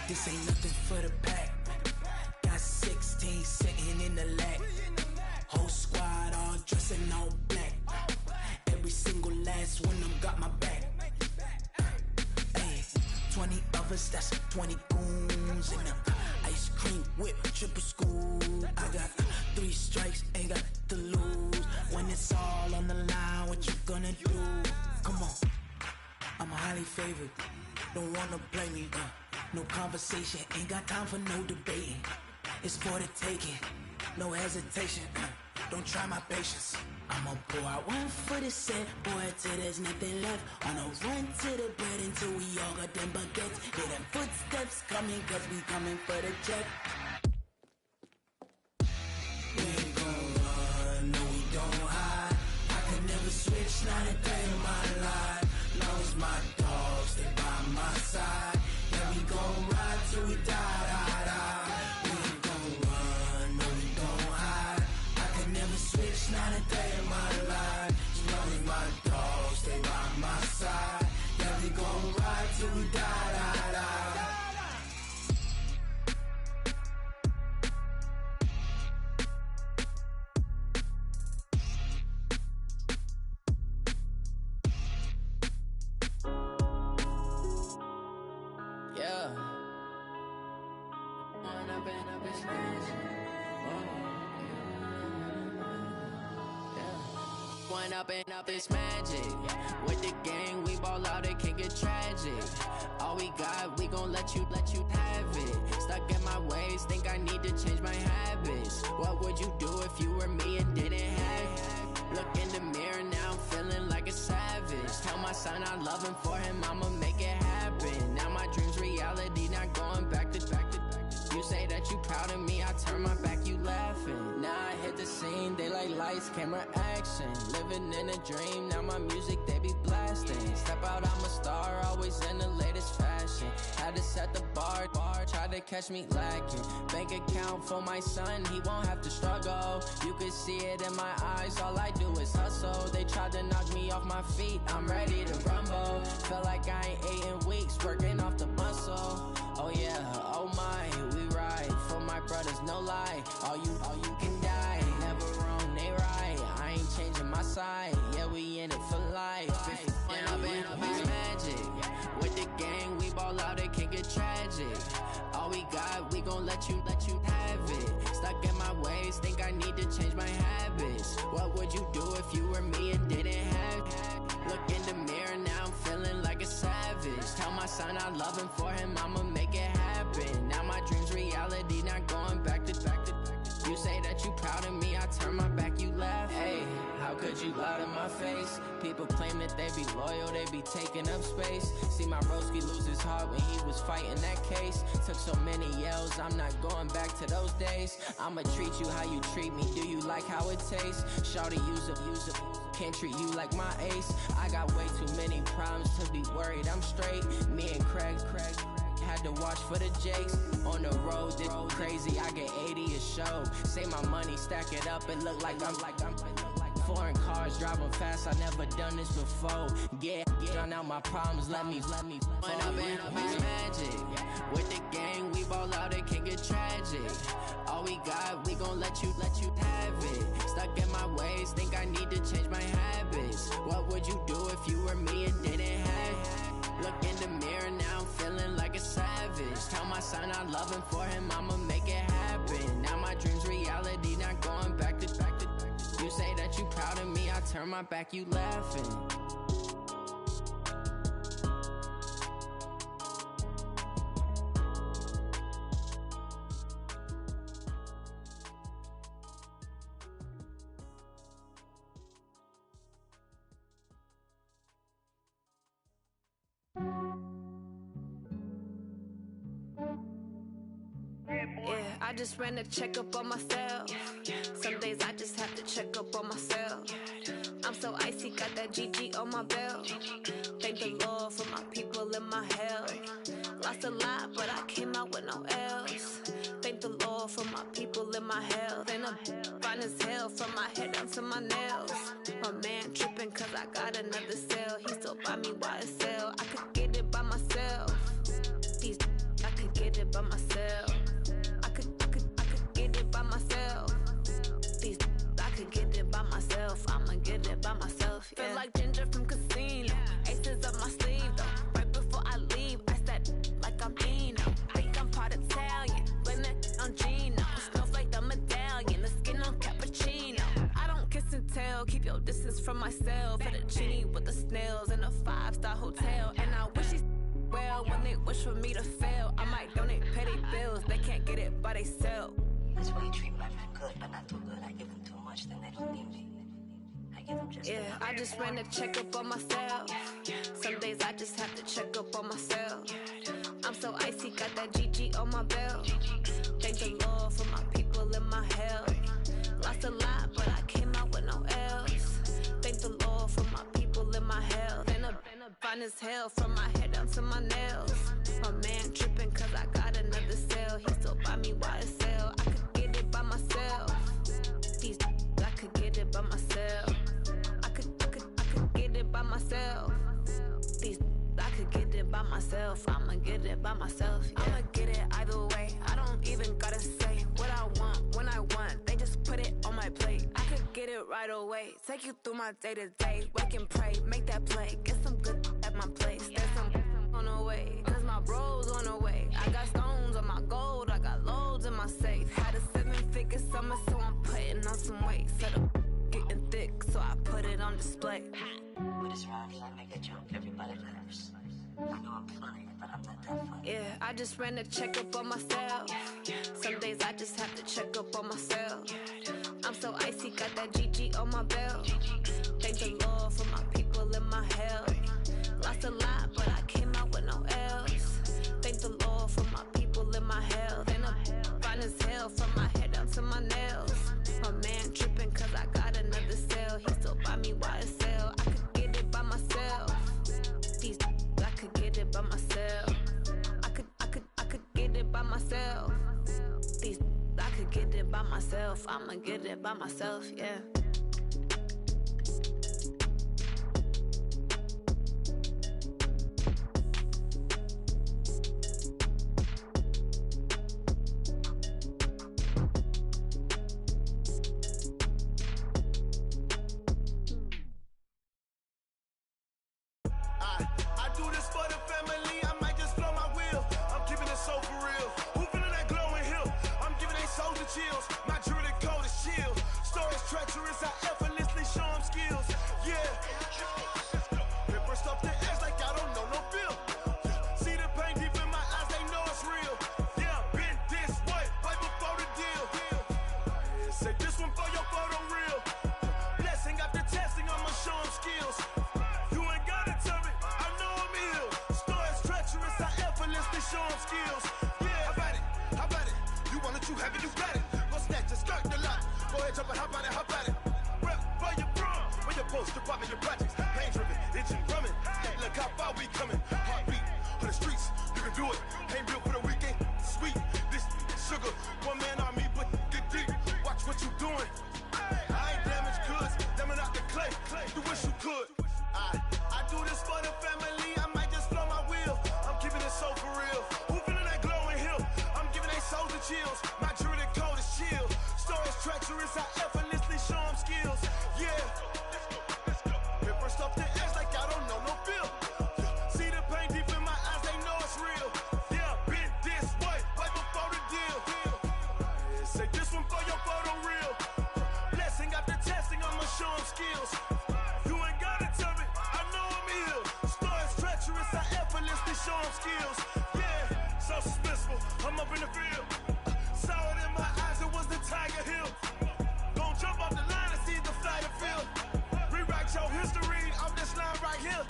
This ain't nothing for the pack. Got 16 sitting in the lap. Whole squad all dressing all black. Every single last one of them got my back. Hey, 20 of us, that's 20 goons in them. Ice cream whip, triple school. I got 3 strikes, ain't got to lose. When it's all on the line, what you gonna do? Come on, I'm highly favored. Don't wanna play me, no conversation, ain't got time for no debating. It's for the taking, no hesitation. Don't try my patience. I'ma pour out one for the set, boy, till there's nothing left. On a run to the bread until we all got them baguettes. Hear them footsteps coming, cause we coming for the check. We ain't gon' run, no we don't hide. I could never switch, not a day in my life. Long as my dogs, they by my side. Yeah, we gon' ride till we die, die, die. We ain't gon' run, no we don't hide. I could never switch, not a day in my life. As long as my dogs, they by my side. Yeah, we gon' ride till we die, die, die. Up it's magic. With the gang, we ball out, it can get tragic. All we got, we gon' let you have it. Stuck in my ways, think I need to change my habits. What would you do if you were me and didn't have it? Look in the mirror, now I'm feeling like a savage. Tell my son I love him, for him I'ma make it happen. Now my dream's reality, not going back to. You say that you proud of me, I turn my back, you laughing. Now I hit the scene, they like lights, camera, action. Living in a dream, now my music, they be blasting. Step out, I'm a star, always in the latest fashion. Had to set the bar, try to catch me lacking. Bank account for my son, he won't have to struggle. You can see it in my eyes, all I do is hustle. They tried to knock me off my feet, I'm ready to rumble. Feel like I ain't ate in weeks, working off the muscle. Oh yeah, oh my, we ride for my brothers, no lie. All you can die, never wrong, they right. I ain't changing my side, yeah, we in it for life. When up it's magic. With the gang, we ball out, it can get tragic. All we got, we gon' let you have it. Stuck in my ways, think I need to change my habits. What would you do if you were me and didn't have it? Look in the mirror, now I'm feeling like a savage. Tell my son I love him, for him I'ma make it happen. Now my dream's reality, not going back to. You say that you proud of me, I turn my back, you laugh. Hey, how could you lie to my face? People claim that they be loyal, they be taking up space. See my broski lose his heart when he was fighting that case. Took so many yells, I'm not going back to those days. I'ma treat you how you treat me, do you like how it tastes? Shawty, use it, can't treat you like my ace. I got way too many problems to be worried, I'm straight. Me and Craig had to watch for the Jakes. On the road, this crazy, I get 80 a show. Say my money, stack it up, it look like I'm foreign cars, driving fast, I never done this before. Yeah, drown out my problems, let me When up in magic. With the gang, we ball out, it can get tragic. All we got, we gon' let you have it. Stuck in my ways, think I need to change my habits. What would you do if you were me and didn't have it? Look in the mirror, now I'm feeling like a savage. Tell my son I love him, for him I'ma make it happen. Now my dream's reality, not going back to. You say that you proud of me, I turn my back, you laughing. I just ran a checkup on myself. Some days I just have to check up on myself. I'm so icy, got that GG on my belt. Thank the Lord for my people in my health. Lost a lot, but I came out with no else. Thank the Lord for my people in my health. And I'm fine as hell from my head down to my nails. My man tripping cause I got another cell. He still buy me YSL. I could get it by myself. These I could get it by myself. I could get it by myself. These I could get it by myself. I'ma get it by myself. Yeah. Feel like Ginger from Casino. Aces up my sleeve though. Right before I leave, I said like I'm Dino. Think I'm part Italian. Blame it on Gino. Snowflake the medallion. The skin on cappuccino. I don't kiss and tell. Keep your distance from myself. Fettuccine with the snails in a 5-star hotel. And I wish he's well when they wish for me to fail. I might donate petty bills. They can't get it by they sell. That's why you treat my friend good, but not too good. I give them too much, then they don't need me. I give them just enough. I just ran a checkup on myself. Some days I just have to check up on myself. I'm so icy, got that GG on my belt. Thank the Lord for my people in my health. Lost a lot, but I came out with no else. Thank the Lord for my people in my health. And I'm fine as hell from my head down to my nails. My man tripping cause I got another cell. He still buy me YSL. I could get it by myself. These I could get it by myself. I could get it by myself. These I could get it by myself. I'ma get it by myself. Yeah. I'ma get it either way. I don't even gotta say what I want when I want. They just put it on my plate. I could get it right away. Take you through my day to day. Wake and pray, make that play. Get some good at my place. There's some on the way. Cause my bros on the way. I got stones on my gold. I got loads in my safe. Had a 7-figure summer, so I'm putting on some weight. Set up getting thick, so I put it on display. With this round, I make a jump. Everybody laughs. I know I'm funny, but I'm not that funny. Yeah, I just ran a checkup on myself. Some days I just have to check up on myself. I'm so icy, got that GG on my belt. Thank the Lord for my people in my health. Lost a lot, but I came out with no else. Thank the Lord for my people in my health. And I'm fine as hell from my head down to my nails. My man tripping cause I got another cell. He still buy me YSL. I could get it by myself. These I could get it by myself. I could get it by myself. These I could get it by myself. I'ma get it by myself, yeah. I do this for the family, I might just blow my wheel. I'm keeping it so for real. Who feeling that glowing hill? I'm giving they soldier chills. My jewelry code is chill. Stories treacherous, I effortlessly show them skills. Yeah. I'm in the projects, pain driven, itching, drumming. Look how far we coming. Heartbeat on the streets, you can do it. Ain't built for the weekend, sweet. This sugar, one man army, but get deep. Watch what you doing. I ain't damaged goods, damn out the clay. You wish you could. I do this for the family. I might just blow my wheel. I'm keeping it so for real. Who feeling that glowing hill? I'm giving they souls the chills. My jewelry the cold is chill. Stories treacherous, I effortlessly show them skills. Yeah. Hit first off the edge like I don't know no feel. See the pain deep in my eyes, they know it's real. Yeah, been this way, way before the deal. Say this one for your photo reel. Blessing after testing, I'ma show them skills. You ain't gotta tell me, I know I'm ill. Stories treacherous, I effortlessly show them skills. Yeah, so suspenseful, I'm up in the field. Saw it in my eyes, it was the Tiger Hill. Gon' jump off the line and see the flight of field. Rewrite your history off this line right here.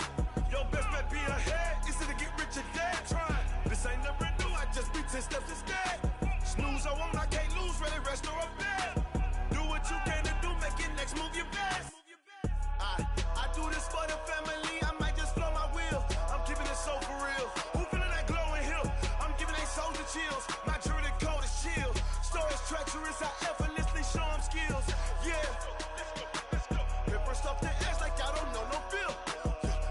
Your best bet be ahead, easy to get rich or dead. Trying, this ain't never new, I just be 10 steps instead. Snooze I won't, I can't lose, ready, rest or a bed. Do what you can to do, make it next move your best. I do this for the family, I might just blow my wheel. I'm keeping it so for real. Who feeling that glowing hill? I'm giving they souls the chills. My jewelry the cold is chill. Stories treacherous, I effortlessly show them skills. Yeah. Hit first off the edge like I don't know no feel.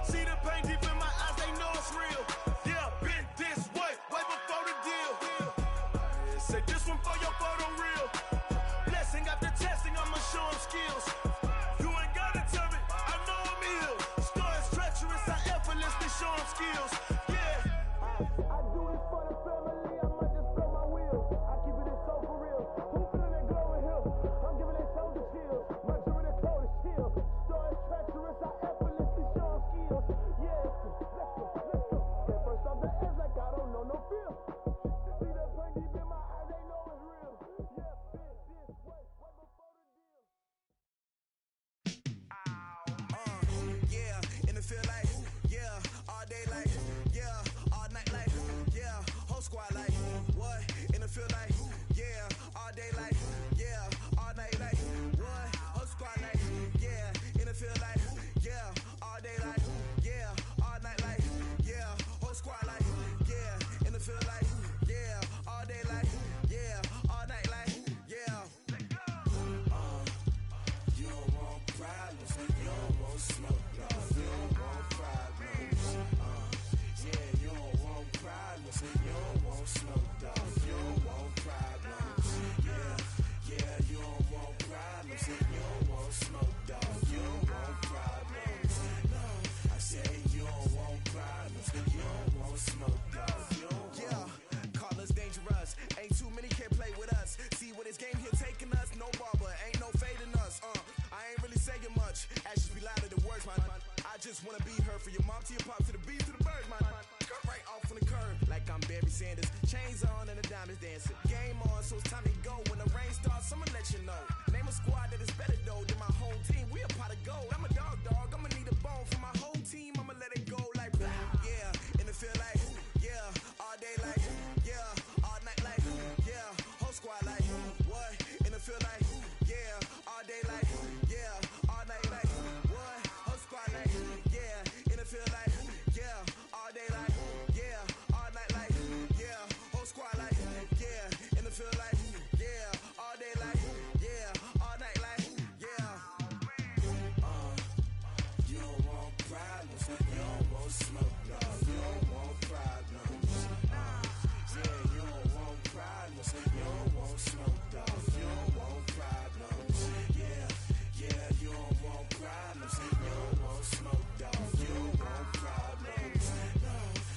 See the pain deep in my eyes, they know it's real. Yeah, been this way, way before the deal. Say this one for your photo reel. Blessing after testing, I'ma show them skills. You ain't gotta tell me, I know I'm ill. Stories treacherous, I effortlessly show them skills. Yeah. I do this for the family, I might just blow my wheel. I keep it so for real. Who feeling that glowing hill? I'm giving they souls the chills. My jewelry the cold is chill. Stories treacherous, I effortlessly show them skills. Yeah, let's go. Get first off the edge like I don't know no feel. See that pain deep in my eyes, they know it's real. Yeah, been this way, way before the deal. Yeah, and it feel like, yeah, all day like, yeah, all night like, yeah, whole squad like, what? And it feel like, yeah, all day like, yeah, all night like, what? Whole squad like, yeah, and it feel like, yeah, all day like, yeah, all night like, yeah, whole squad like, yeah, and it feel like, yeah, all day like, yeah, all night like, yeah. You don't want problems, you don't want smoke, no. You don't want problems, yeah, you don't want problems, you don't want smoke, dog. You don't want problems, yeah, you don't want problems, you don't want smoke, dog. You don't want problems, no. I say you don't want problems, you don't want smoke, dog. You don't want. Yeah, call us dangerous, ain't too many can play with us. See what this game here taking us, no barber, ain't no fading us. I ain't really saying much, actions be louder than words, man. I just wanna be heard from your mom to your pop to the beat to the birds, man. Cut right off on the curb, like I'm Barry Sanders. Chains on and the diamonds dancing. Game on, so it's time to go. When the rain starts, I'ma let you know. Name a squad that is better though than my whole team. We a pot of gold. I'm a dog, I'ma need a bone for my whole team. I'ma let it go like, yeah, and it feel like, yeah, all day like, yeah, all night like, yeah, whole squad like, what? And it feel like, yeah, all day like, yeah, all night like, what? Whole squad like, yeah, and it feel like, yeah, all day like, yeah, all night like, yeah, whole squad like, yeah, and it feel like, yeah, all day like, yeah, all night like, yeah. You don't want problems, you don't want smoke, no. You don't want problems, yeah, you don't want problems, you don't want smoke, dog. You don't want problems, yeah, you don't want problems, you don't want smoke, dog. You don't want problems, no.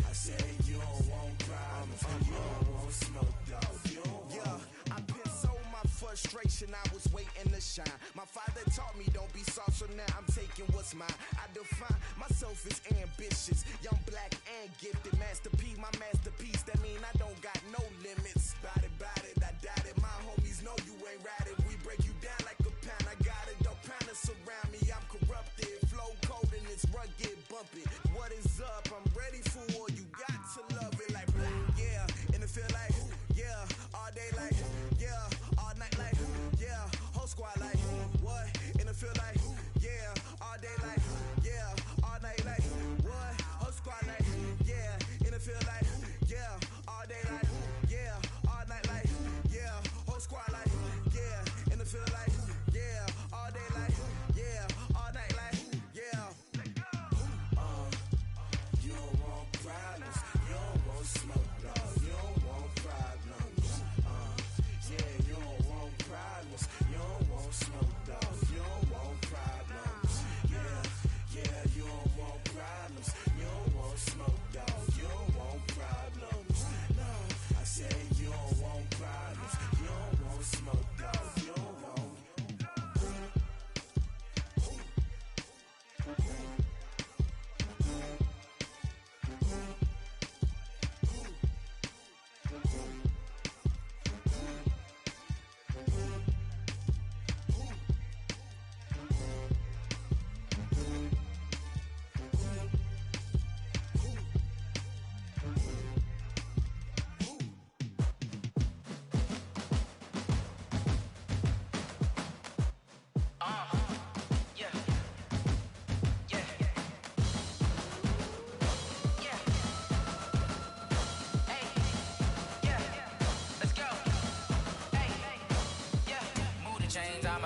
I say you don't want problems, you don't want smoke, dog. You don't want. Yeah, I've been so my frustration, I was waiting to shine. My father taught me don't be soft, so now I'm taking what's mine. I define myself as ambitious, young, black, and gifted. Master P, my masterpiece, that mean I don't got no limits. Bout it, I doubt it. My homies know you ain't ratted. We break you down like a pound. I got it, don't pound to surround me. I'm corrupted, flow cold and it's rugged, bumpy. What is up? I'm ready for war. You got to love it like, yeah, and it feel like, yeah, all day like, yeah, all night like, yeah, whole squad like, what? And it feel like, yeah, all day like,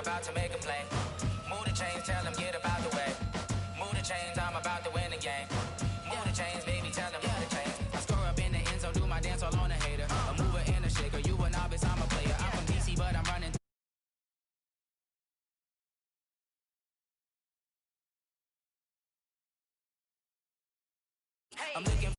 about to make a play. Move the chains, tell them get up out the way. Move the chains, I'm about to win the game. Move the chains, baby, tell them move the chains. I score up in the end zone, do my dance all on a hater. A mover and a shaker, you a novice, I'm a player. I'm from DC, but I'm running. I'm looking